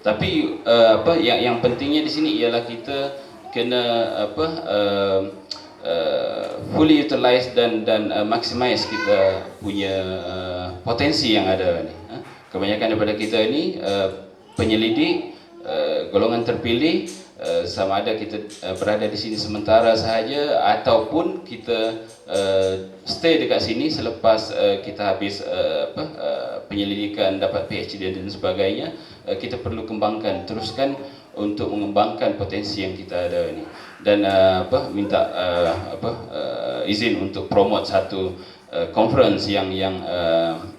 Tapi apa yang pentingnya di sini ialah kita kena apa fully utilize dan maximize kita punya potensi yang ada ni. Kebanyakan daripada kita ni penyelidik, golongan terpilih, sama ada kita berada di sini sementara sahaja ataupun kita stay dekat sini selepas kita habis penyelidikan, dapat PhD dan sebagainya. Kita perlu kembangkan, teruskan untuk mengembangkan potensi yang kita ada ni. Dan minta izin untuk promote satu conference yang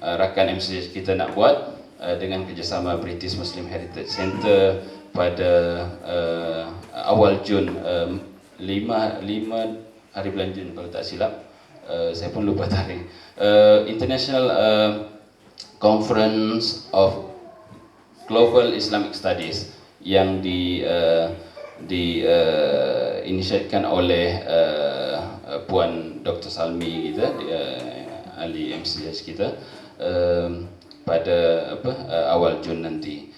rakan MCCH kita nak buat dengan kerjasama British Muslim Heritage Centre pada awal Jun, 5 hari bulan Jun kalau tak silap. Saya pun lupa tarikh. International Conference of Global Islamic Studies yang inisiatkan oleh Puan Dr. Salmi kita, ahli MCCH kita, pada awal Jun nanti,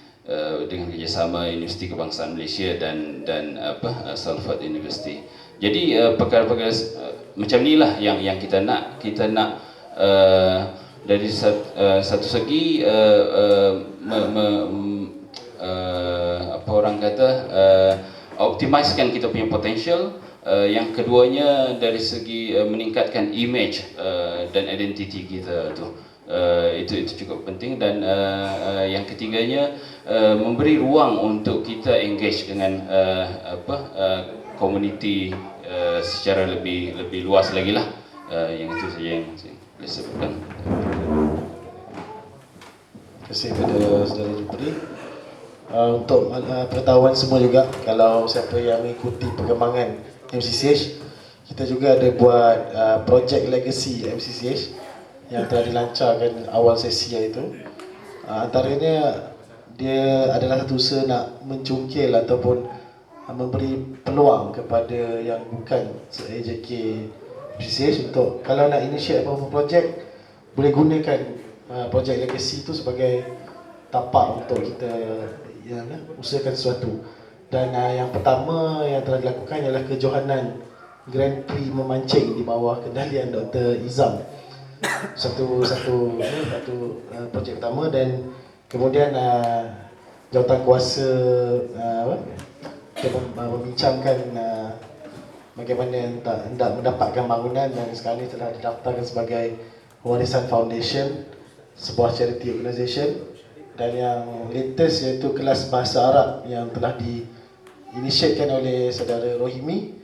dengan kerjasama Universiti Kebangsaan Malaysia dan Salford University. Jadi perkara-perkara macam inilah yang kita nak dari satu segi apa orang kata optimizekan kita punya potential, yang keduanya dari segi meningkatkan image dan identiti kita tu. Itu cukup penting. Dan yang ketiganya memberi ruang untuk kita engage dengan komuniti secara lebih luas lagi lah. Yang itu saja yang saya boleh sebutkan. Terima kasih kepada saudara Jupri. Untuk pengetahuan semua juga, kalau siapa yang mengikuti perkembangan MCCH, kita juga ada buat projek legacy MCCH yang telah dilancarkan awal sesi iaitu antaranya dia adalah satu usaha nak mencungkil ataupun memberi peluang kepada yang bukan AJK MCCH untuk kalau nak initiate apa-apa projek, boleh gunakan projek legacy itu sebagai tapak untuk kita usahakan sesuatu. Dan yang pertama yang telah dilakukan ialah kejohanan Grand Prix memancing di bawah kendalian Dr. Izam. Satu projek pertama. Dan kemudian jawatan kuasa membincangkan bagaimana hendak mendapatkan bangunan, dan sekarang ini telah didaftarkan sebagai Warisan Foundation, sebuah charity organisation. Dan yang latest iaitu kelas bahasa Arab yang telah diinisiatkan oleh saudara Rohimi,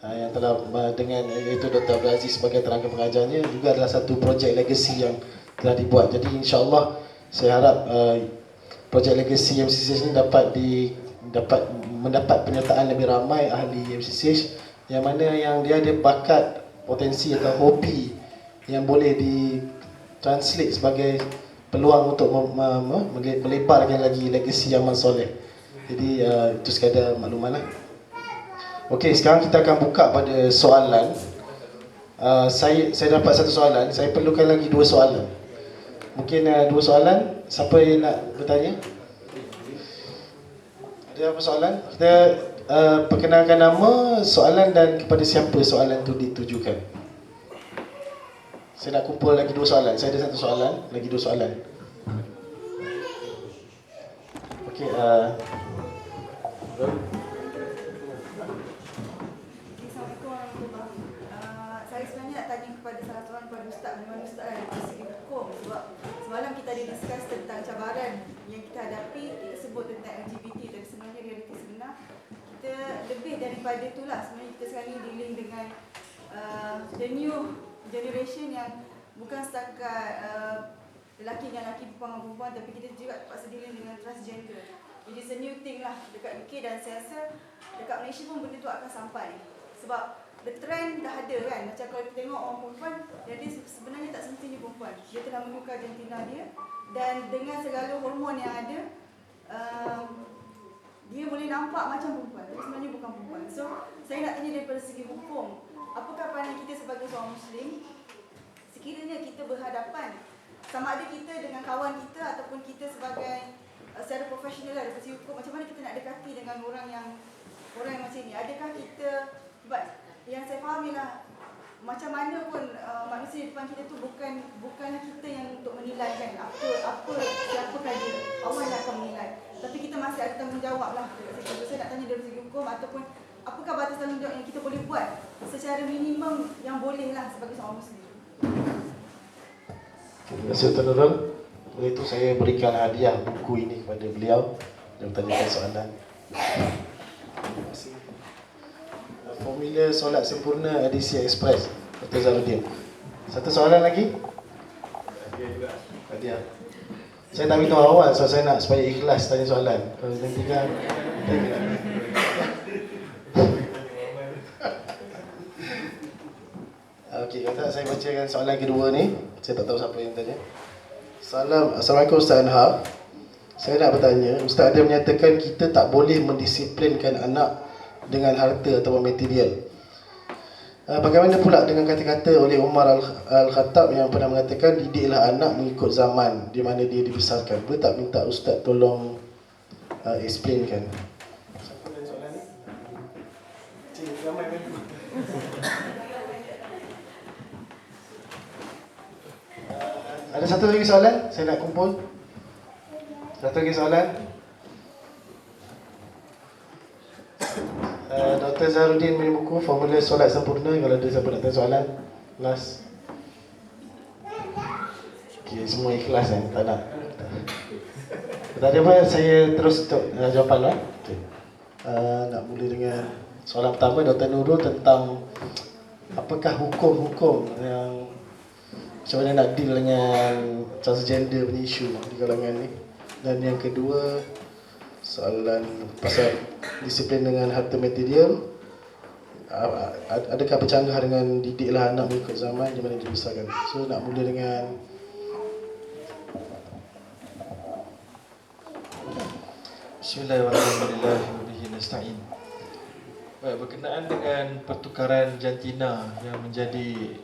yang telah dengan iaitu Dr. Abdul Aziz sebagai tenaga pengajarnya, juga adalah satu projek legacy yang telah dibuat. Jadi insya-Allah saya harap projek legacy MCCH ini dapat mendapat penyertaan lebih ramai ahli MCCH yang mana yang dia ada bakat, potensi atau hobi yang boleh ditranslate sebagai peluang untuk melebarkan lagi legasi amal soleh. Jadi itu sekadar maklumat lah. Okey, sekarang kita akan buka pada soalan. Saya dapat satu soalan. Saya perlukan lagi 2 soalan. Mungkin 2 soalan. Siapa yang nak bertanya? Ada apa soalan? Kita perkenalkan nama, soalan dan kepada siapa soalan itu ditujukan. Saya nak kumpul lagi 2 soalan. Saya ada 1 soalan, lagi 2 soalan. Okey, Assalamualaikum warahmatullahi wabarakatuh. Saya sebenarnya nak tanya kepada salah seorang kepada Ustaz, memang Ustaz dari segi hukum. Sebab semalam kita ada discuss tentang cabaran yang kita hadapi, kita sebut tentang LGBT, tapi sebenarnya realiti sebenar kita lebih daripada itulah. Sebenarnya kita sekarang ni dealing dengan the new generation yang bukan setakat lelaki dengan lelaki, perempuan dengan perempuan, tapi kita juga terpaksa dealing dengan transgender. Jadi it's a new thing lah dekat UK, dan saya rasa dekat Malaysia pun benda tu akan sampai. Sebab the trend dah ada kan. Macam kalau kita tengok orang perempuan, dia sebenarnya tak semestinya perempuan. Dia telah menukar jantina dia, dan dengan segala hormon yang ada, dia boleh nampak macam perempuan, tapi sebenarnya bukan perempuan. So, saya nak tanya daripada segi hukum, apakah pandangan kita sebagai seorang Muslim sekiranya kita berhadapan, sama ada kita dengan kawan kita ataupun kita sebagai secara profesional dari segi hukum, macam mana kita nak dekati dengan orang yang macam ni? Adakah kita, sebab yang saya fahami lah, macam mana pun manusia di depan kita tu bukanlah kita yang untuk menilai kan siapakah dia, Allah yang akan menilai, tapi kita masih ada tanggungjawab lah. So, saya nak tanya dari segi hukum, ataupun apakah batas tanggungjawab yang kita boleh buat secara minimum yang boleh lah sebagai seorang Muslim. terima kasih Tuan Nurul. Oleh itu saya berikan hadiah buku ini kepada beliau yang bertanyakan soalan. Terima kasih. Formula solat sempurna edisi Express, Dr. Zarudin. Satu soalan lagi? Hadiah. Saya tak beritahu awal sebab saya nak supaya ikhlas tanya soalan. Kalau nanti kan okey, kata saya bacakan soalan kedua ni. Saya tak tahu siapa yang tanya. Assalamualaikum Ustaz Anhar. Saya nak bertanya, Ustaz ada menyatakan kita tak boleh mendisiplinkan anak dengan harta atau material. Bagaimana pula dengan kata-kata oleh Umar Al-Khattab yang pernah mengatakan didiklah anak mengikut zaman di mana dia dibesarkan. Boleh tak minta Ustaz tolong explainkan? Siapa tanya soalan ni? Cik, ramai main. Ada satu lagi soalan, saya nak kumpul. Satu lagi soalan. Dr. Zarudin punya buku Formula Solat Sempurna. Kalau ada siapa nak tanya soalan, last. Okay, semua ikhlas kan, tak nak. Tak ada apa, saya terus jawapan lah. Okay. Nak mula dengan soalan pertama Dr. Nurul tentang apakah hukum-hukum yang macam mana nak deal dengan transgender punya isu di kalangan ni. Dan yang kedua, soalan pasal disiplin dengan harta material. Adakah bercanggah dengan didiklah anak mengikut zaman di mana dibesarkan. So nak mula dengan Bismillahirrahmanirrahim. Baik, berkenaan dengan pertukaran jantina yang menjadi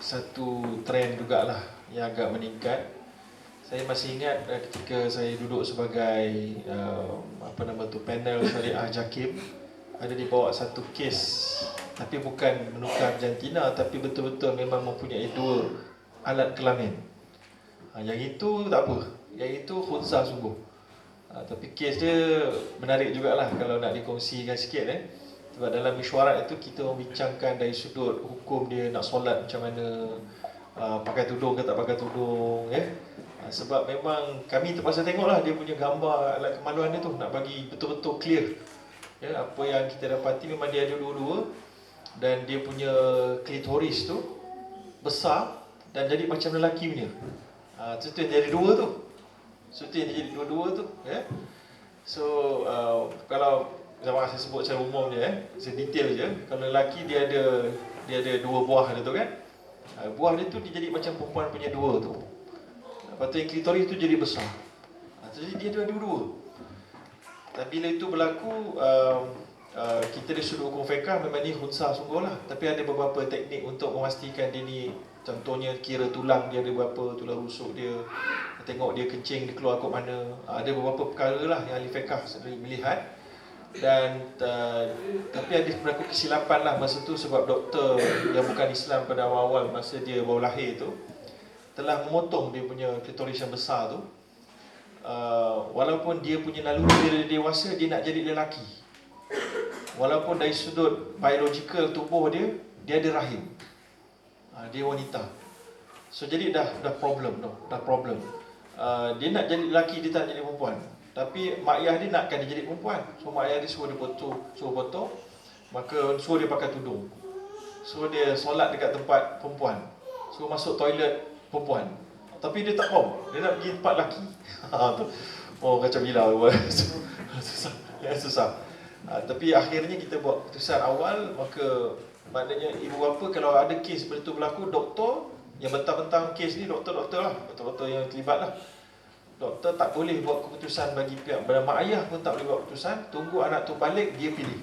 satu trend jugalah yang agak meningkat. Saya masih ingat ketika saya duduk sebagai panel syariah JAKIM, ada dibawa satu kes, tapi bukan menukar jantina, tapi betul-betul memang mempunyai 2 alat kelamin. Yang itu tak apa, yang itu khunsa sungguh. Tapi kes dia menarik jugalah kalau nak dikongsikan sikit. Sebab dalam mesyuarat itu kita membincangkan dari sudut hukum dia nak solat macam mana, pakai tudung ke tak pakai tudung, sebab memang kami terpaksa tengoklah dia punya gambar alat kemaluan dia tu, nak bagi betul-betul clear. Apa yang kita dapati memang dia ada 2-2, dan dia punya klitoris tu besar dan jadi macam lelaki punya. Itu yang jadi 2 tu. So itu yang jadi 2-2 tu. So kalau saya sebut secara umum je, saya detail je. Kalau lelaki dia ada 2 buah dia tu kan. Buah dia tu dia jadi macam perempuan punya 2 tu. Lepas tu yang klitoris tu jadi besar. Jadi dia ada 2. Tapi bila itu berlaku, kita di sudut hukum fiqah memang ni khunsa sungguh lah. Tapi ada beberapa teknik untuk memastikan dia ni, contohnya kira tulang dia ada berapa, tulang rusuk dia, tengok dia kencing dia keluar kot mana. Ada beberapa perkara lah yang ahli fiqah sendiri melihat. Dan tapi ada berlaku kesilapan lah masa tu, sebab doktor yang bukan Islam pada awal-awal masa dia baru lahir tu telah memotong dia punya klitoris yang besar tu. Walaupun dia punya naluri bila dia dewasa dia nak jadi lelaki, walaupun dari sudut biological tubuh dia ada rahim, dia wanita. So jadi dah problem dah problem. Dia nak jadi lelaki, dia tak jadi perempuan. Tapi mak ayah dia nakkan dia jadi perempuan. So mak ayah dia suruh dia potong, maka suruh dia pakai tudung, suruh dia solat dekat tempat perempuan, suruh masuk toilet perempuan. Tapi dia tak mau, dia nak pergi tempat lelaki. Oh kacau gila. Susah. Tapi akhirnya kita buat keputusan awal. Maka maknanya ibu bapa kalau ada kes seperti itu berlaku, doktor yang bentang-bentang kes ni, doktor-doktor yang terlibat lah. Doktor tak boleh buat keputusan bagi pihak, mak ayah pun tak boleh buat keputusan. Tunggu anak tu balik, dia pilih.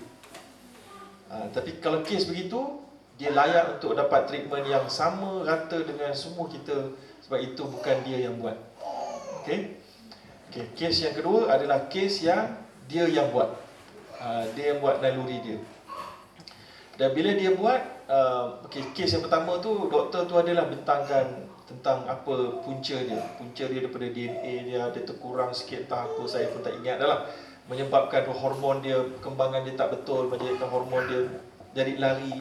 Tapi kalau kes begitu, dia layak untuk dapat treatment yang sama rata dengan semua kita, sebab itu bukan dia yang buat. Okey. Kes yang kedua adalah kes yang dia yang buat. Dia yang buat naluri dia. Dan bila dia buat, kes yang pertama tu, doktor tu adalah bentangkan tentang apa punca dia daripada DNA dia ada terkurang sikit, entah apa, saya pun tak ingat dah lah. Menyebabkan hormon dia, perkembangan dia tak betul, menjadikan hormon dia jadi lari,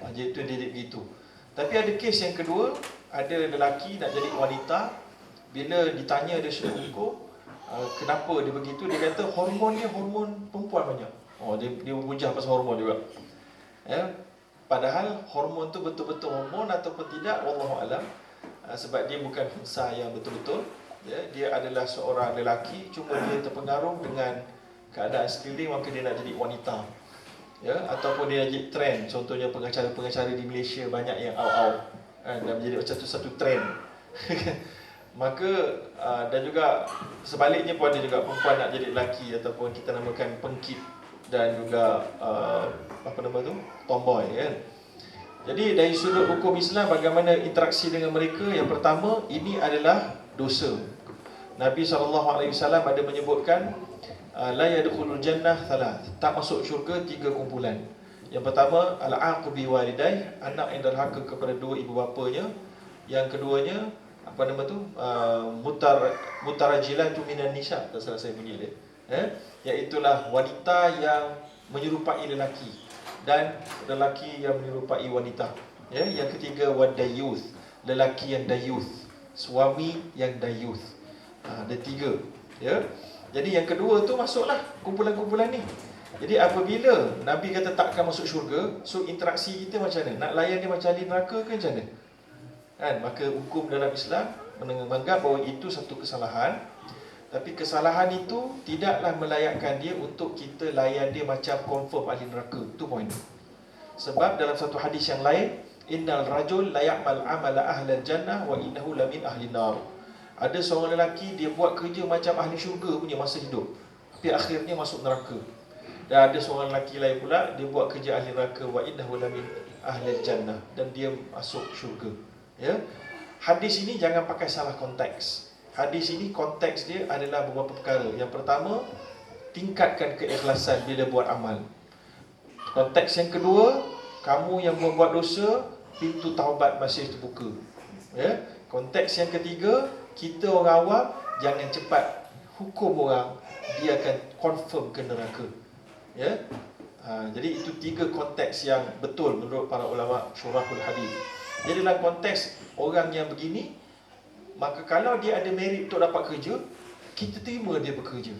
jadi itu dia jadi begitu. Tapi ada kes yang kedua, ada lelaki nak jadi wanita. Bila ditanya dia sudah hukum, kenapa dia begitu, dia kata hormon dia hormon perempuan banyak. Dia berhujah pasal hormon juga. Padahal hormon tu betul-betul hormon ataupun tidak, wallahu alam. Sebab dia bukan khunsa yang betul-betul, dia adalah seorang lelaki, cuma dia terpengaruh dengan keadaan sekeliling, maka dia nak jadi wanita. Ataupun dia jadi trend. Contohnya pengacara-pengacara di Malaysia banyak yang au-au, dan menjadi macam tu satu trend. Maka dan juga sebaliknya pun ada juga perempuan nak jadi lelaki, ataupun kita namakan pengkit, dan juga tomboy, kan. Jadi dari sudut hukum Islam, bagaimana interaksi dengan mereka? Yang pertama, ini adalah dosa. Nabi SAW ada menyebutkan la yadkhulul jannah thalath, tak masuk syurga 3 kumpulan. Yang pertama, al-aqubi walidai, anak yang derhaka kepada dua ibu bapanya. Yang keduanya mutarajilatu minan nisa, tak salah saya bunyi dia, iaitulah wanita yang menyerupai lelaki dan lelaki yang menyerupai wanita. Yang ketiga wadayuth, lelaki yang dayuth, suami yang dayuth. Ada 3. Jadi yang kedua tu masuklah kumpulan-kumpulan ni. Jadi apabila Nabi kata takkan masuk syurga, so interaksi kita macam mana? Nak layan dia macam ahli neraka ke macam mana? Maka hukum dalam Islam menganggap bahawa itu satu kesalahan. Tapi kesalahan itu tidaklah melayakkan dia untuk kita layan dia macam confirm ahli neraka. Itu poin. Sebab dalam satu hadis yang lain, innal rajul la ya'mal amala ahlal jannah wa innahu lamin ahli nar. Ada seorang lelaki, dia buat kerja macam ahli syurga punya masa hidup, tapi akhirnya masuk neraka. Dan ada seorang lelaki lain pula, dia buat kerja ahli neraka, wa innahu lamin ahlil jannah, dan dia masuk syurga. Hadis ini jangan pakai salah konteks. Hadis ini konteks dia adalah beberapa perkara. Yang pertama, tingkatkan keikhlasan bila buat amal. Konteks yang kedua, kamu yang membuat dosa, pintu taubat masih terbuka. Konteks yang ketiga, kita orang awam jangan cepat hukum orang, dia akan confirm ke neraka. Jadi itu 3 konteks yang betul menurut para ulama syurahul hadis. Jadi dalam konteks orang yang begini, maka kalau dia ada merit untuk dapat kerja, kita terima dia bekerja.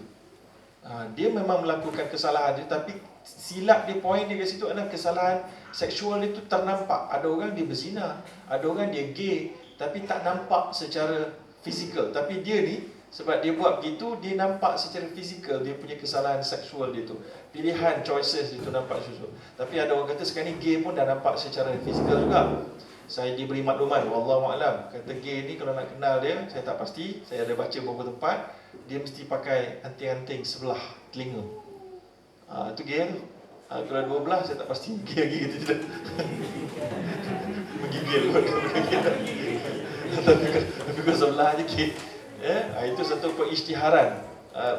Dia memang melakukan kesalahan dia, tapi silap dia, poin dia kat situ adalah kesalahan seksual itu ternampak. Ada orang dia berzina, ada orang dia gay, tapi tak nampak secara fizikal. Tapi dia ni, sebab dia buat begitu, dia nampak secara fizikal dia punya kesalahan seksual dia tu. Pilihan, choices dia tu nampak susu. Tapi ada orang kata sekarang ni gay pun dah nampak secara fizikal juga. Saya diberi maklumat, wallahualam, kata gay ni kalau nak kenal dia, saya tak pasti, saya ada baca beberapa tempat, dia mesti pakai anting-anting sebelah telinga. Itu gay tu. Kalau 12 saya tak pasti lagi kita tidak. Menggigil tapi kalau sebelah je gay. Itu satu perisytiharan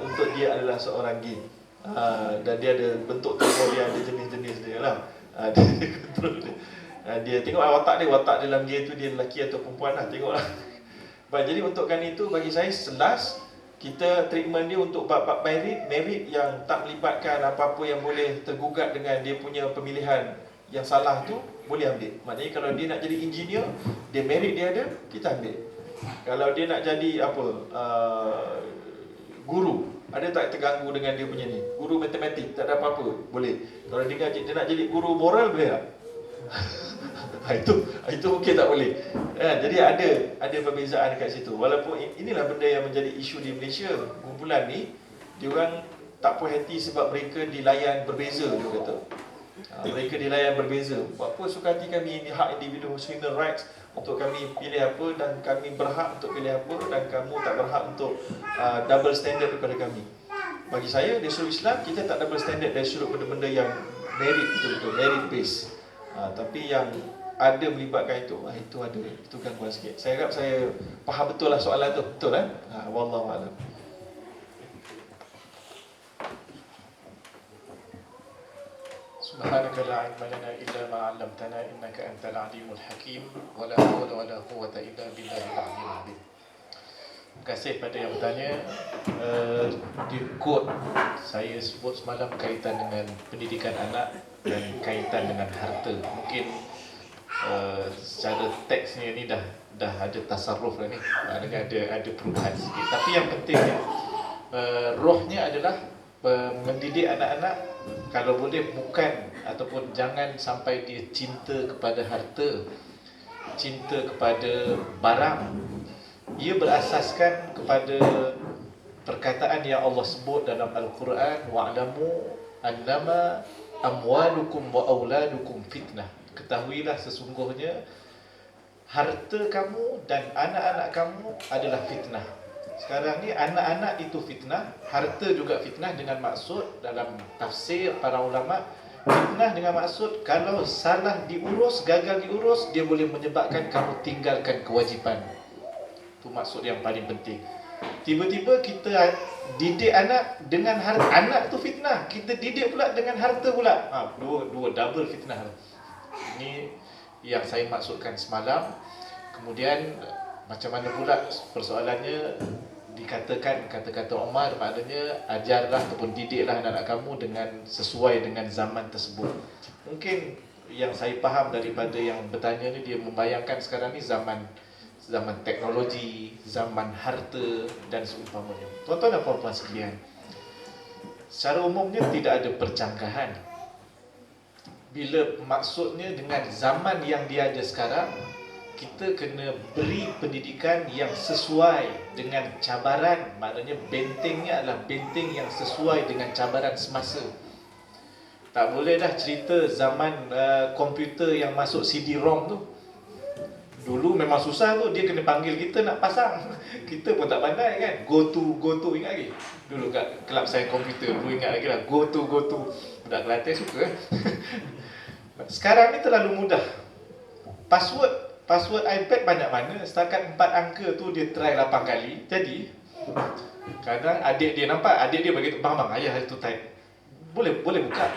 untuk dia adalah seorang gay. Dan dia ada bentuk tubuh dia, ada jenis-jenis dia lah. Dia kontrol dia. Dia tengok watak dalam gay tu dia lelaki atau perempuan lah, tengoklah. Jadi untukkan itu bagi saya selas kita treatment dia untuk bab-bab merit yang tak melibatkan apa-apa yang boleh tergugat dengan dia punya pemilihan yang salah tu, boleh ambil. Maknanya kalau dia nak jadi engineer, dia merit dia ada, kita ambil. Kalau dia nak jadi guru, ada tak terganggu dengan dia punya ni? Guru matematik, tak ada apa-apa, boleh. Kalau dia nak jadi guru moral, boleh tak? itu mungkin tak boleh. Jadi ada perbezaan dekat situ. Walaupun inilah benda yang menjadi isu di Malaysia. Kumpulan ni diorang tak puas hati sebab mereka dilayan berbeza, dia kata. Mereka dilayan berbeza. Apa suka hati kami, ini hak individu, human rights untuk kami pilih apa dan kami berhak untuk pilih apa dan kamu tak berhak untuk double standard kepada kami. Bagi saya dari sudut Islam kita tak double standard dari sudut benda-benda yang merit, betul-betul merit based. Tapi yang ada melibatkan itu ada, itu gangguan sikit. Saya harap saya faham betul lah soalan tu, betul kan? Wallahu a'lam. Subhanaka la ilma lana illa ma 'allamtana innaka antal alimul hakim wa la hawla wa la quwwata illa billahil aliyyil azim. Terima kasih pada yang bertanya. Di quote saya sebut semalam kaitan dengan pendidikan anak dan kaitan dengan harta. Mungkin secara teksnya ni dah ada tasarruf lah ni, ada perubahan sikit. Tapi yang pentingnya rohnya adalah mendidik anak-anak, kalau boleh bukan ataupun jangan sampai dia cinta kepada harta, cinta kepada barang. Ia berasaskan kepada perkataan yang Allah sebut dalam Al-Quran, wa'lamu annama amwalukum wa auladukum fitnah. Ketahuilah sesungguhnya harta kamu dan anak-anak kamu adalah fitnah. Sekarang ni anak-anak itu fitnah, harta juga fitnah, dengan maksud dalam tafsir para ulama, fitnah dengan maksud kalau salah diurus, gagal diurus, dia boleh menyebabkan kamu tinggalkan kewajipan. Itu maksud yang paling penting. Tiba-tiba kita didik anak dengan harta, anak tu fitnah, kita didik pula dengan harta pula. Dua double fitnah. Ini yang saya maksudkan semalam. Kemudian macam mana pula persoalannya, dikatakan kata-kata Umar, maknanya ajarlah ataupun didiklah anak-anak kamu dengan sesuai dengan zaman tersebut. Mungkin yang saya faham daripada yang bertanya ni, dia membayangkan sekarang ni zaman teknologi, zaman harta dan seumpamanya. Tuan-tuan dan puan-puan sekalian, secara umumnya tidak ada percanggahan bila maksudnya dengan zaman yang dia ada sekarang, kita kena beri pendidikan yang sesuai dengan cabaran. Maknanya bentengnya adalah benteng yang sesuai dengan cabaran semasa. Tak boleh dah cerita zaman komputer yang masuk CD-ROM tu. Dulu memang susah tu, dia kena panggil kita nak pasang. Kita pun tak pandai kan. Go to, ingat lagi? Dulu kat kelab sains komputer, dulu ingat lagi lah. Go to. Budak Kelantan suka. Sekarang ni terlalu mudah. Password iPad banyak mana, setakat 4 angka tu dia try 8 kali. Jadi kadang adik dia nampak, adik dia bagi bang ayah tu type. Boleh buka.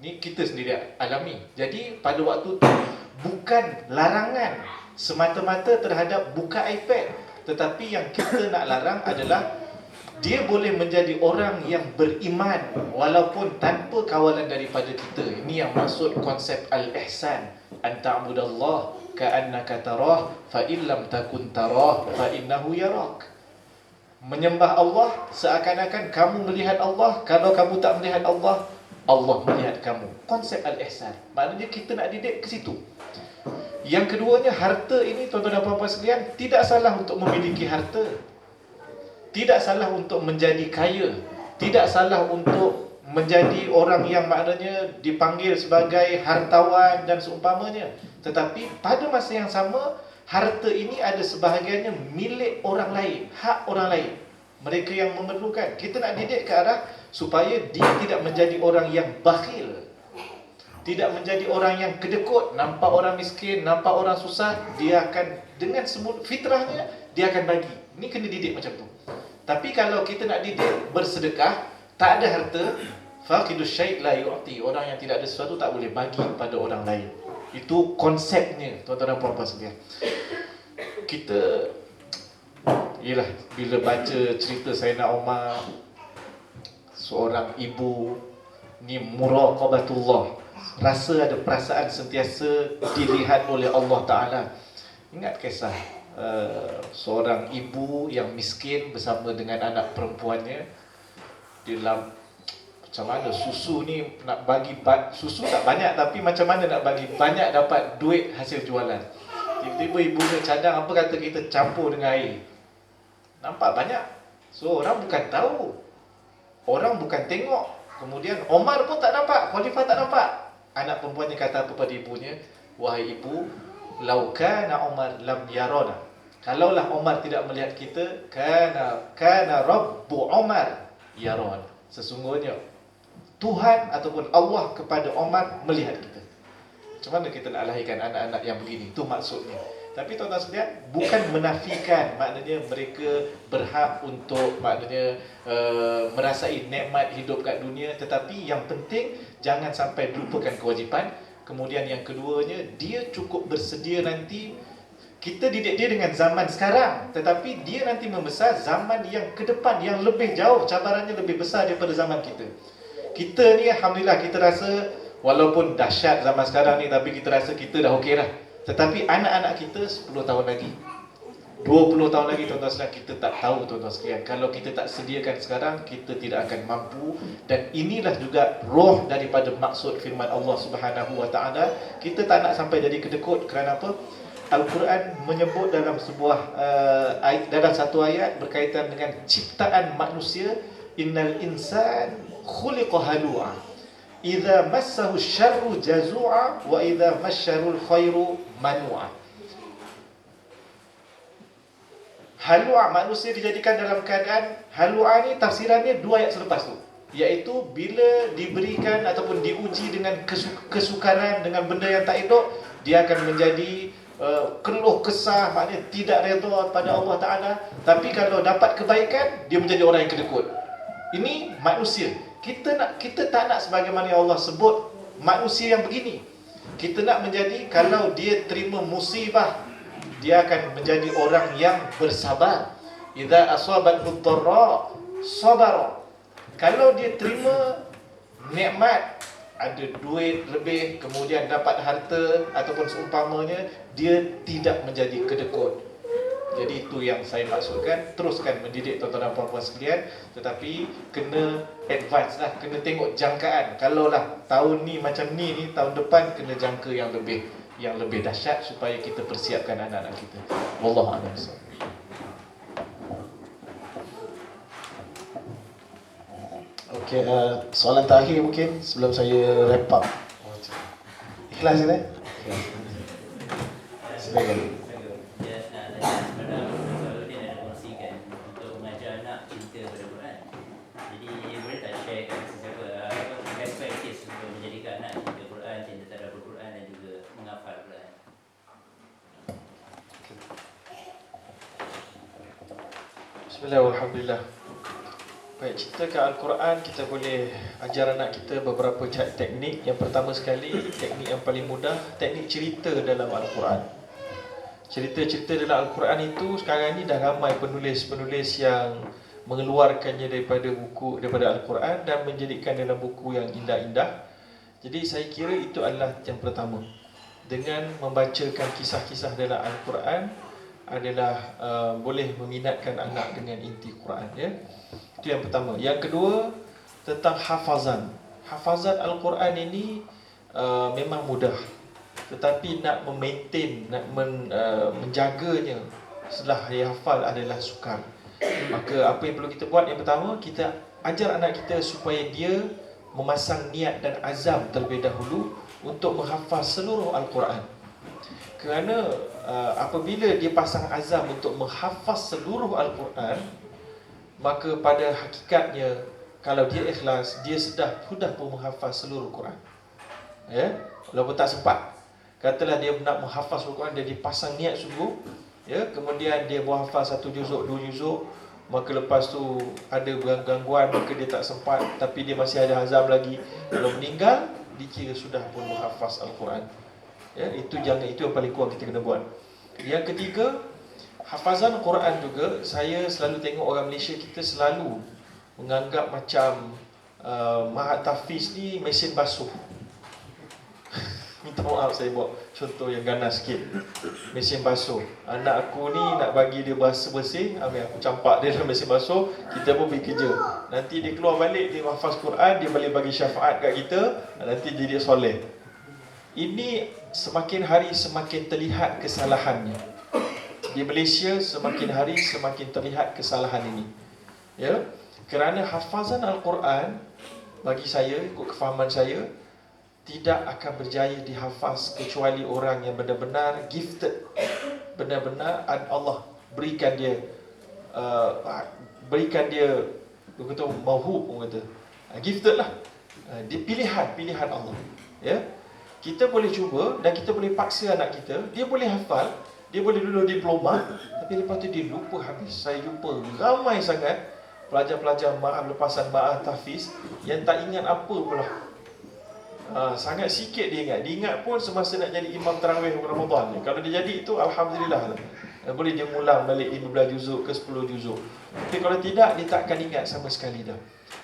Ni kita sendiri alami. Jadi pada waktu tu bukan larangan semata-mata terhadap buka iPad, tetapi yang kita nak larang adalah dia boleh menjadi orang yang beriman walaupun tanpa kawalan daripada kita. Ini yang maksud konsep al-ihsan, an ta'budallah ka'annaka tarah fa illam takun tarah fa innahu yarak. Menyembah Allah seakan-akan kamu melihat Allah. Kalau kamu tak melihat Allah, Allah melihat kamu. Konsep al-ihsan. Maknanya kita nak didik ke situ. Yang keduanya, harta ini, tuan-tuan dan puan-puan sekalian, tidak salah untuk memiliki harta, tidak salah untuk menjadi kaya, tidak salah untuk menjadi orang yang maknanya dipanggil sebagai hartawan dan seumpamanya. Tetapi pada masa yang sama, harta ini ada sebahagiannya milik orang lain, hak orang lain, mereka yang memerlukan. Kita nak didik ke arah supaya dia tidak menjadi orang yang bakhil, tidak menjadi orang yang kedekut, nampak orang miskin, nampak orang susah, dia akan dengan semula fitrahnya dia akan bagi. Ini kena didik macam tu. Tapi kalau kita nak didik bersedekah, tak ada harta, faqidus syai' la yu'ti. Orang yang tidak ada sesuatu tak boleh bagi pada orang lain. Itu konsepnya, tuan-tuan dan puan-puan sekalian. Kita ialah bila baca cerita Sayyidina Umar, seorang ibu ni muraqabatullah, rasa ada perasaan sentiasa dilihat oleh Allah Ta'ala. Ingat kisah seorang ibu yang miskin bersama dengan anak perempuannya. Dalam macam mana susu ni nak bagi, susu tak banyak tapi macam mana nak bagi banyak dapat duit hasil jualan. Tiba-tiba ibunya cadang, apa kata kita campur dengan air, nampak banyak. So orang bukan tahu, orang bukan tengok. Kemudian Omar pun tak nampak, Khalifah tak nampak. Anak perempuannya kata apa pada ibunya, wahai ibu, lau kana Umar lam yarana. Kalaulah Umar tidak melihat kita, kana rabbu Umar yaron. Sesungguhnya Tuhan ataupun Allah kepada Umar melihat kita. Macam mana kita nak lahirkan anak-anak yang begini? Itu maksudnya. Tapi tuan-tuan sekalian, bukan menafikan maknanya mereka berhak untuk maknanya merasai nikmat hidup kat dunia, tetapi yang penting jangan sampai lupakan kewajipan. Kemudian yang keduanya, dia cukup bersedia nanti. Kita didik dia dengan zaman sekarang, tetapi dia nanti membesar zaman yang ke depan yang lebih jauh, cabarannya lebih besar daripada zaman kita. Kita ni alhamdulillah kita rasa walaupun dahsyat zaman sekarang ni, tapi kita rasa kita dah okey dah. Tetapi anak-anak kita 10 tahun lagi, 20 tahun lagi, tuan-tuan sekalian, kita tak tahu tuan-tuan sekalian. Kalau kita tak sediakan sekarang, kita tidak akan mampu. Dan inilah juga roh daripada maksud firman Allah Subhanahu Wa Taala. Kita tak nak sampai jadi kedekut. Kerana apa? Al-Quran menyebut dalam sebuah dalam satu ayat berkaitan dengan ciptaan manusia, innal insan khuliqa halu'a, idza massahu syarru jazu'a wa idza masyarul khairu manu'a. Halu'a, manusia dijadikan dalam keadaan halu'a ni tafsirannya dua ayat selepas tu, iaitu bila diberikan ataupun diuji dengan kesukaran, dengan benda yang tak elok, dia akan menjadi keluh kesah, maknanya tidak redha pada Allah Ta'ala. Tapi kalau dapat kebaikan, dia menjadi orang yang kedekut. Ini manusia. Kita tak nak sebagaimana yang Allah sebut manusia yang begini. Kita nak menjadi, kalau dia terima musibah, dia akan menjadi orang yang bersabar. Idza asabathu dharra sabara. Kalau dia terima nikmat, ada duit lebih, kemudian dapat harta ataupun seumpamanya, dia tidak menjadi kedekut. Jadi itu yang saya maksudkan. Teruskan mendidik tuan-tuan dan puan-puan sekalian, tetapi kena advance lah, kena tengok jangkaan. Kalaulah tahun ni macam ni, tahun depan kena jangka yang lebih dahsyat supaya kita persiapkan anak-anak kita. Wallahu a'lam. Okey, soalan terakhir mungkin sebelum saya wrap up. Ikhlas kan? Silakan. Bismillahirrahmanirrahim. Baik, cerita ke Al-Quran, kita boleh ajar anak kita beberapa teknik. Yang pertama sekali, teknik yang paling mudah, teknik cerita dalam Al-Quran. Cerita-cerita dalam Al-Quran itu sekarang ni dah ramai penulis-penulis yang mengeluarkannya daripada Al-Quran dan menjadikan dalam buku yang indah-indah. Jadi saya kira itu adalah yang pertama. Dengan membacakan kisah-kisah dalam Al-Quran adalah boleh meminatkan anak dengan inti Quran, ya. Itu yang pertama. Yang kedua, tentang hafazan. Hafazan Al-Quran ini memang mudah, tetapi nak memaintain, nak menjaganya setelah dia hafal adalah sukar. Maka apa yang perlu kita buat? Yang pertama, kita ajar anak kita supaya dia memasang niat dan azam terlebih dahulu untuk menghafaz seluruh Al-Quran. Kerana apabila dia pasang azam untuk menghafaz seluruh Al-Quran, maka pada hakikatnya kalau dia ikhlas, dia sudah pun menghafaz seluruh Quran. Ya, walaupun tak sempat. Katalah dia nak menghafaz Al-Quran, dia dipasang niat sungguh, ya, kemudian dia berhafaz 1 juzuk, 2 juzuk, maka lepas tu ada gangguan, maka dia tak sempat, tapi dia masih ada hazam lagi. Kalau meninggal, dikira sudah pun menghafaz Al-Quran. Ya, itu yang paling kurang kita kena buat. Yang ketiga, hafazan Quran juga, saya selalu tengok orang Malaysia kita selalu menganggap macam Mahat Tahfiz ni mesin basuh. Minta maaf saya buat contoh yang ganas sikit. Mesin basuh. Anak aku ni nak bagi dia bersih, ambil aku campak dia dalam mesin basuh, kita pun pergi kerja. Nanti dia keluar balik, dia hafaz Quran, dia balik bagi syafaat kat kita, nanti dia soleh. Ini semakin hari semakin terlihat kesalahannya. Di Malaysia semakin hari semakin terlihat kesalahan ini. Ya, kerana hafazan Al-Quran bagi saya, ikut kefahaman saya, tidak akan berjaya dihafaz kecuali orang yang benar-benar gifted, benar-benar Allah berikan dia begitu mauhub, orang kata gifted lah, pilihan Allah. Ya, kita boleh cuba dan kita boleh paksa anak kita, dia boleh hafal, dia boleh lulus diploma, tapi lepas tu dia lupa habis. Saya jumpa ramai sangat pelajar-pelajar lepasan Mahat Tahfiz yang tak ingat apa pula. Sangat sikit dia ingat. Dia ingat pun semasa nak jadi imam tarawih Ramadan ni. Kalau dia jadi itu, alhamdulillah lah. Boleh dia ngulang balik 15 juzuk ke 10 juzuk. Tapi kalau tidak, dia tak akan ingat sama sekali dah.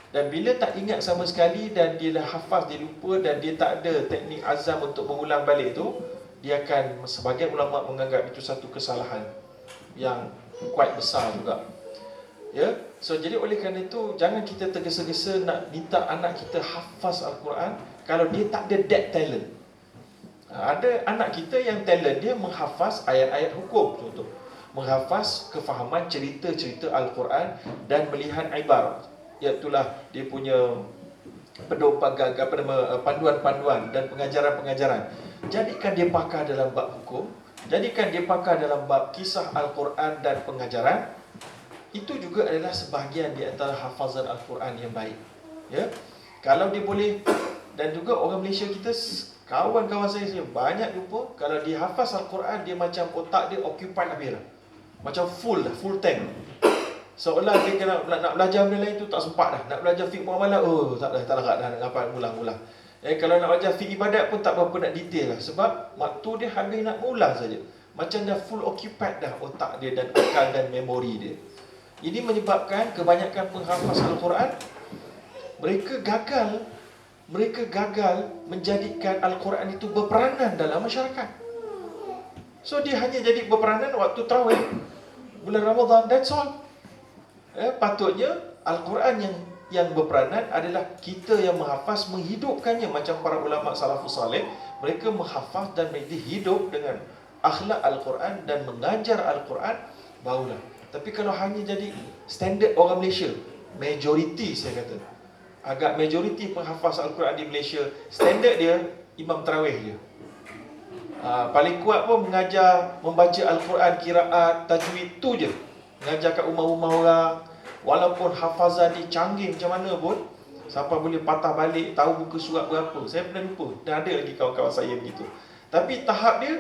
Dan bila tak ingat sama sekali dan dia dah hafaz, dia lupa dan dia tak ada teknik azam untuk mengulang balik tu, dia akan, sebagian ulama menganggap itu satu kesalahan yang quite besar juga. Ya, so jadi oleh kerana itu, jangan kita tergesa-gesa nak minta anak kita hafaz Al-Quran kalau dia tak ada that talent. Ada anak kita yang talent dia menghafaz ayat-ayat hukum, contoh menghafaz kefahaman cerita-cerita Al-Quran dan melihat ibarat, iaitulah dia punya panduan-panduan dan pengajaran-pengajaran. Jadikan dia pakar dalam bab hukum, jadikan dia pakar dalam bab kisah Al-Quran dan pengajaran. Itu juga adalah sebahagian di antara hafazan Al-Quran yang baik. Ya, kalau dia boleh. Dan juga orang Malaysia kita, kawan-kawan saya banyak jumpa, kalau dia hafaz Al-Quran, dia macam otak dia occupied habis lah. Macam full tank. Seolah dia nak belajar benda lain tu tak sempat dah. Nak belajar fiqh muamalah, tak larat dah nak hafal ulang-ulang. Kalau nak belajar fiqh ibadat pun tak berapa nak detail lah. Sebab waktu dia habis nak ulang saja. Macam dah full occupied dah otak dia dan akal dan memori dia. Ini menyebabkan kebanyakan penghafaz Al-Quran, mereka gagal menjadikan Al-Quran itu berperanan dalam masyarakat. So dia hanya jadi berperanan waktu tarawih, bulan Ramadan, that's all. Patutnya Al-Quran yang berperanan adalah kita yang menghafaz, menghidupkannya. Macam para ulama salafus salih, mereka menghafaz dan mereka hidup dengan akhlak Al-Quran dan mengajar Al-Quran, barulah. Tapi kalau hanya jadi standard orang Malaysia, majoriti saya kata, agak majoriti penghafaz Al-Quran di Malaysia, standard dia imam tarawih je. Paling kuat pun mengajar membaca Al-Quran, qiraat, tajwid, tu je. Mengajar kat rumah-rumah orang. Walaupun hafazan dia canggih macam mana pun, sampai boleh patah balik, tahu buku surat berapa. Saya pernah lupa, dan ada lagi kawan-kawan saya begitu. Tapi tahap dia,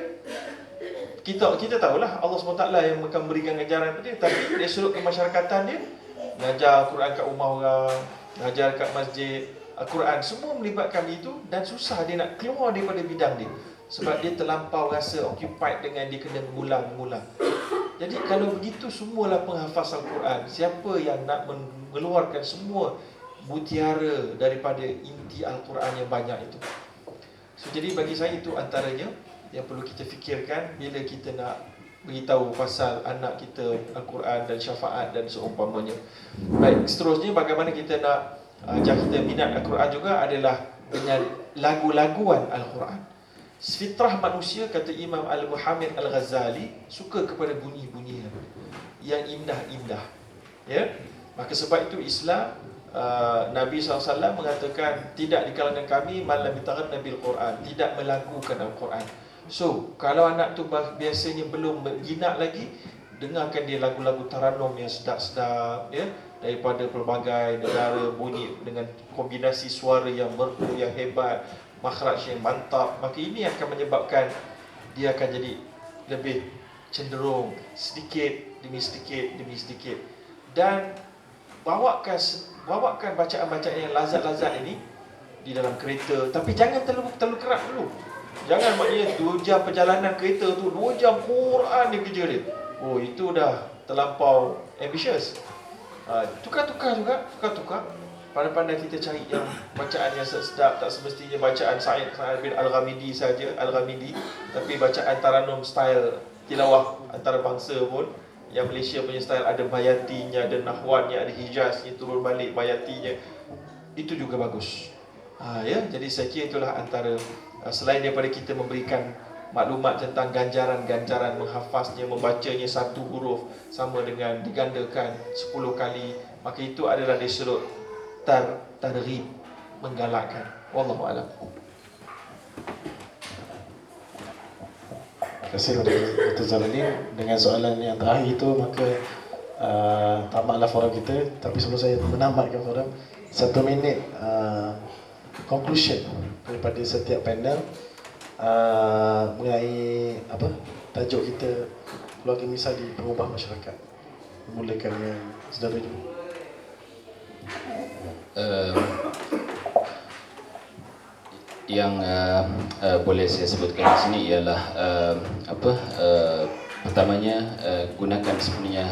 kita tahulah Allah SWT yang akan memberikan ajaran pada dia. Tapi dia suruh kemasyarakatan dia, mengajar Al-Quran kat rumah orang, mengajar kat masjid, Al-Quran, semua melibatkan itu. Dan susah dia nak keluar daripada bidang dia, sebab dia terlampau rasa occupied dengan dia kena mengulang. Jadi kalau begitu, semualah penghafaz Al-Quran. Siapa yang nak mengeluarkan semua mutiara daripada inti Al-Quran yang banyak itu. So, jadi bagi saya itu antaranya yang perlu kita fikirkan bila kita nak beritahu pasal anak kita Al-Quran dan syafaat dan seumpamanya. Baik, seterusnya bagaimana kita nak ajar kita minat Al-Quran juga adalah dengan lagu-laguan Al-Quran. Fitrah manusia, kata Imam Al-Muhammad Al-Ghazali, suka kepada bunyi-bunyian yang indah-indah. Ya, maka sebab itu Islam, Nabi SAW mengatakan, tidak di kalangan kami malam bitaran Nabil Quran, tidak melagukan Al-Quran. So, kalau anak tu biasanya belum berjinak lagi, dengarkan dia lagu-lagu taranum yang sedap-sedap, ya, daripada pelbagai negara, bunyi dengan kombinasi suara yang merdu, yang hebat, makhraj yang mantap, maka ini akan menyebabkan dia akan jadi lebih cenderung sedikit demi sedikit dan bawakan bacaan-bacaan yang lazat-lazat ini di dalam kereta, tapi jangan terlalu keras dulu. Jangan maknanya 2 jam perjalanan kereta tu 2 jam Quran dia kerja dia. Oh, itu dah terlampau ambitious. Tukar-tukar. Pandai-pandai kita cari yang bacaan yang sedap, tak semestinya bacaan Sa'id bin Al-Ghamidi saja, Al-Ghamidi, tapi bacaan taranum style tilawah antarabangsa pun. Yang Malaysia punya style ada bayatinya, ada nahwannya, ada hijaznya, turun balik bayatinya. Itu juga bagus. Ya, jadi saya kira itulah antara selain daripada kita memberikan maklumat tentang ganjaran-ganjaran menghafaznya, membacanya satu huruf sama dengan digandakan 10 kali, maka itu adalah disebut targhib, menggalakkan. Wallahu a'lam. Terima kasih kepada Dr. Zalanin. Dengan soalan yang terakhir itu, maka tamatlah forum kita. Tapi sebelum saya menamatkan forum, 1 minit conclusion daripada setiap panel mengenai tajuk kita, keluarga misali pengubah masyarakat. Memulakan dengan saudara dulu. Yang boleh saya sebutkan di sini ialah pertamanya gunakan sepenuhnya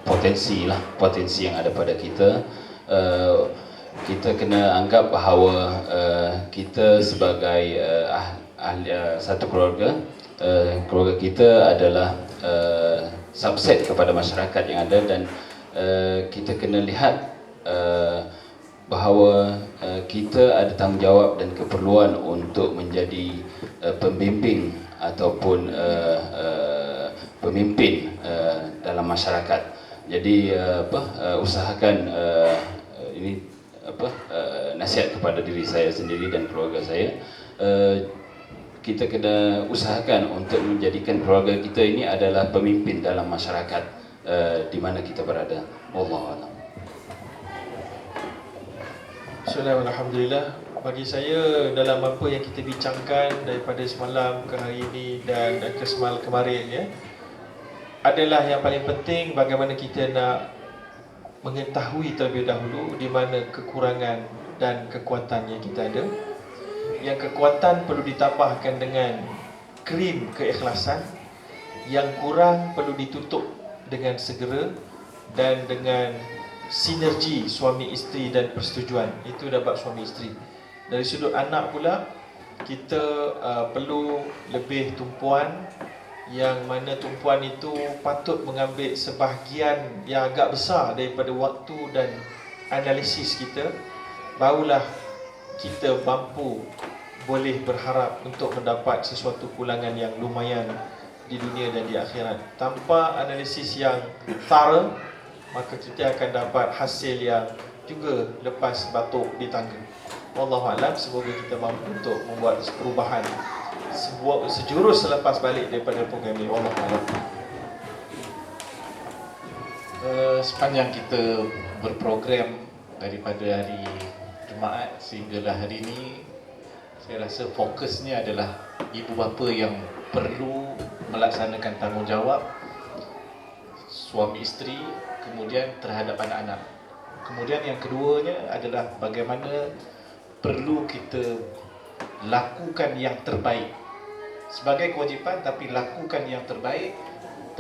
potensi yang ada pada kita. Kita kena anggap bahawa kita sebagai satu keluarga, keluarga kita adalah subset kepada masyarakat yang ada, dan kita kena lihat bahawa kita ada tanggungjawab dan keperluan untuk menjadi pembimbing ataupun pemimpin dalam masyarakat. Jadi usahakan ini nasihat kepada diri saya sendiri dan keluarga saya. Kita kena usahakan untuk menjadikan keluarga kita ini adalah pemimpin dalam masyarakat di mana kita berada. Wallahu a'lam. Alhamdulillah, bagi saya dalam apa yang kita bincangkan daripada semalam ke hari ini dan ke semalam kemarin, ya, adalah yang paling penting bagaimana kita nak mengetahui terlebih dahulu di mana kekurangan dan kekuatan yang kita ada. Yang kekuatan perlu ditambahkan dengan krim keikhlasan, yang kurang perlu ditutup dengan segera dan dengan sinergi suami isteri dan persetujuan. Itu dapat suami isteri. Dari sudut anak pula, kita perlu lebih tumpuan, yang mana tumpuan itu patut mengambil sebahagian yang agak besar daripada waktu dan analisis kita. Barulah kita mampu boleh berharap untuk mendapat sesuatu pulangan yang lumayan di dunia dan di akhirat. Tanpa analisis yang thorough, maka kita akan dapat hasil yang juga lepas batuk di tangga. Wallahualam, semoga kita mampu untuk membuat perubahan sejurus selepas balik daripada program ini. Wallahualam. Sepanjang kita berprogram daripada hari Jumaat sehinggalah hari ini, saya rasa fokusnya adalah ibu bapa yang perlu melaksanakan tanggungjawab suami isteri, kemudian terhadap anak-anak. Kemudian yang keduanya adalah bagaimana perlu kita lakukan yang terbaik sebagai kewajipan, tapi lakukan yang terbaik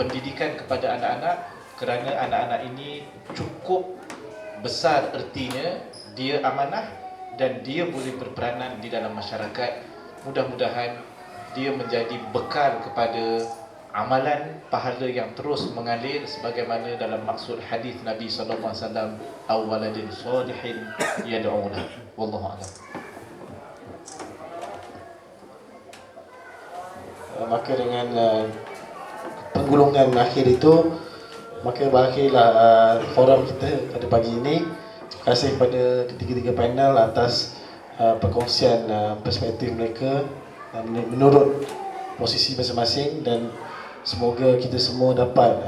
pendidikan kepada anak-anak, kerana anak-anak ini cukup besar ertinya, dia amanah dan dia boleh berperanan di dalam masyarakat. Mudah-mudahan dia menjadi bekal kepada amalan pahala yang terus mengalir sebagaimana dalam maksud hadis Nabi sallallahu alaihi wasallam, awaladin salihin yad'una. Wallahu a'lam. Maka dengan penggulungan akhir itu, maka berakhirlah forum kita pada pagi ini. Terima kasih kepada ketiga-tiga panel atas perkongsian perspektif mereka menurut posisi masing-masing, dan semoga kita semua dapat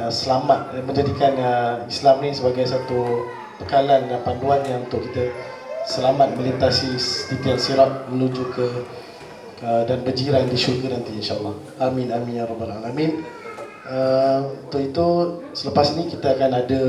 selamat menjadikan Islam ni sebagai satu bekalan dan panduan yang untuk kita selamat melintasi titian sirat menuju ke dan berjiran di syurga nanti insya-Allah. Amin amin ya rabbal alamin. Untuk itu selepas ni kita akan ada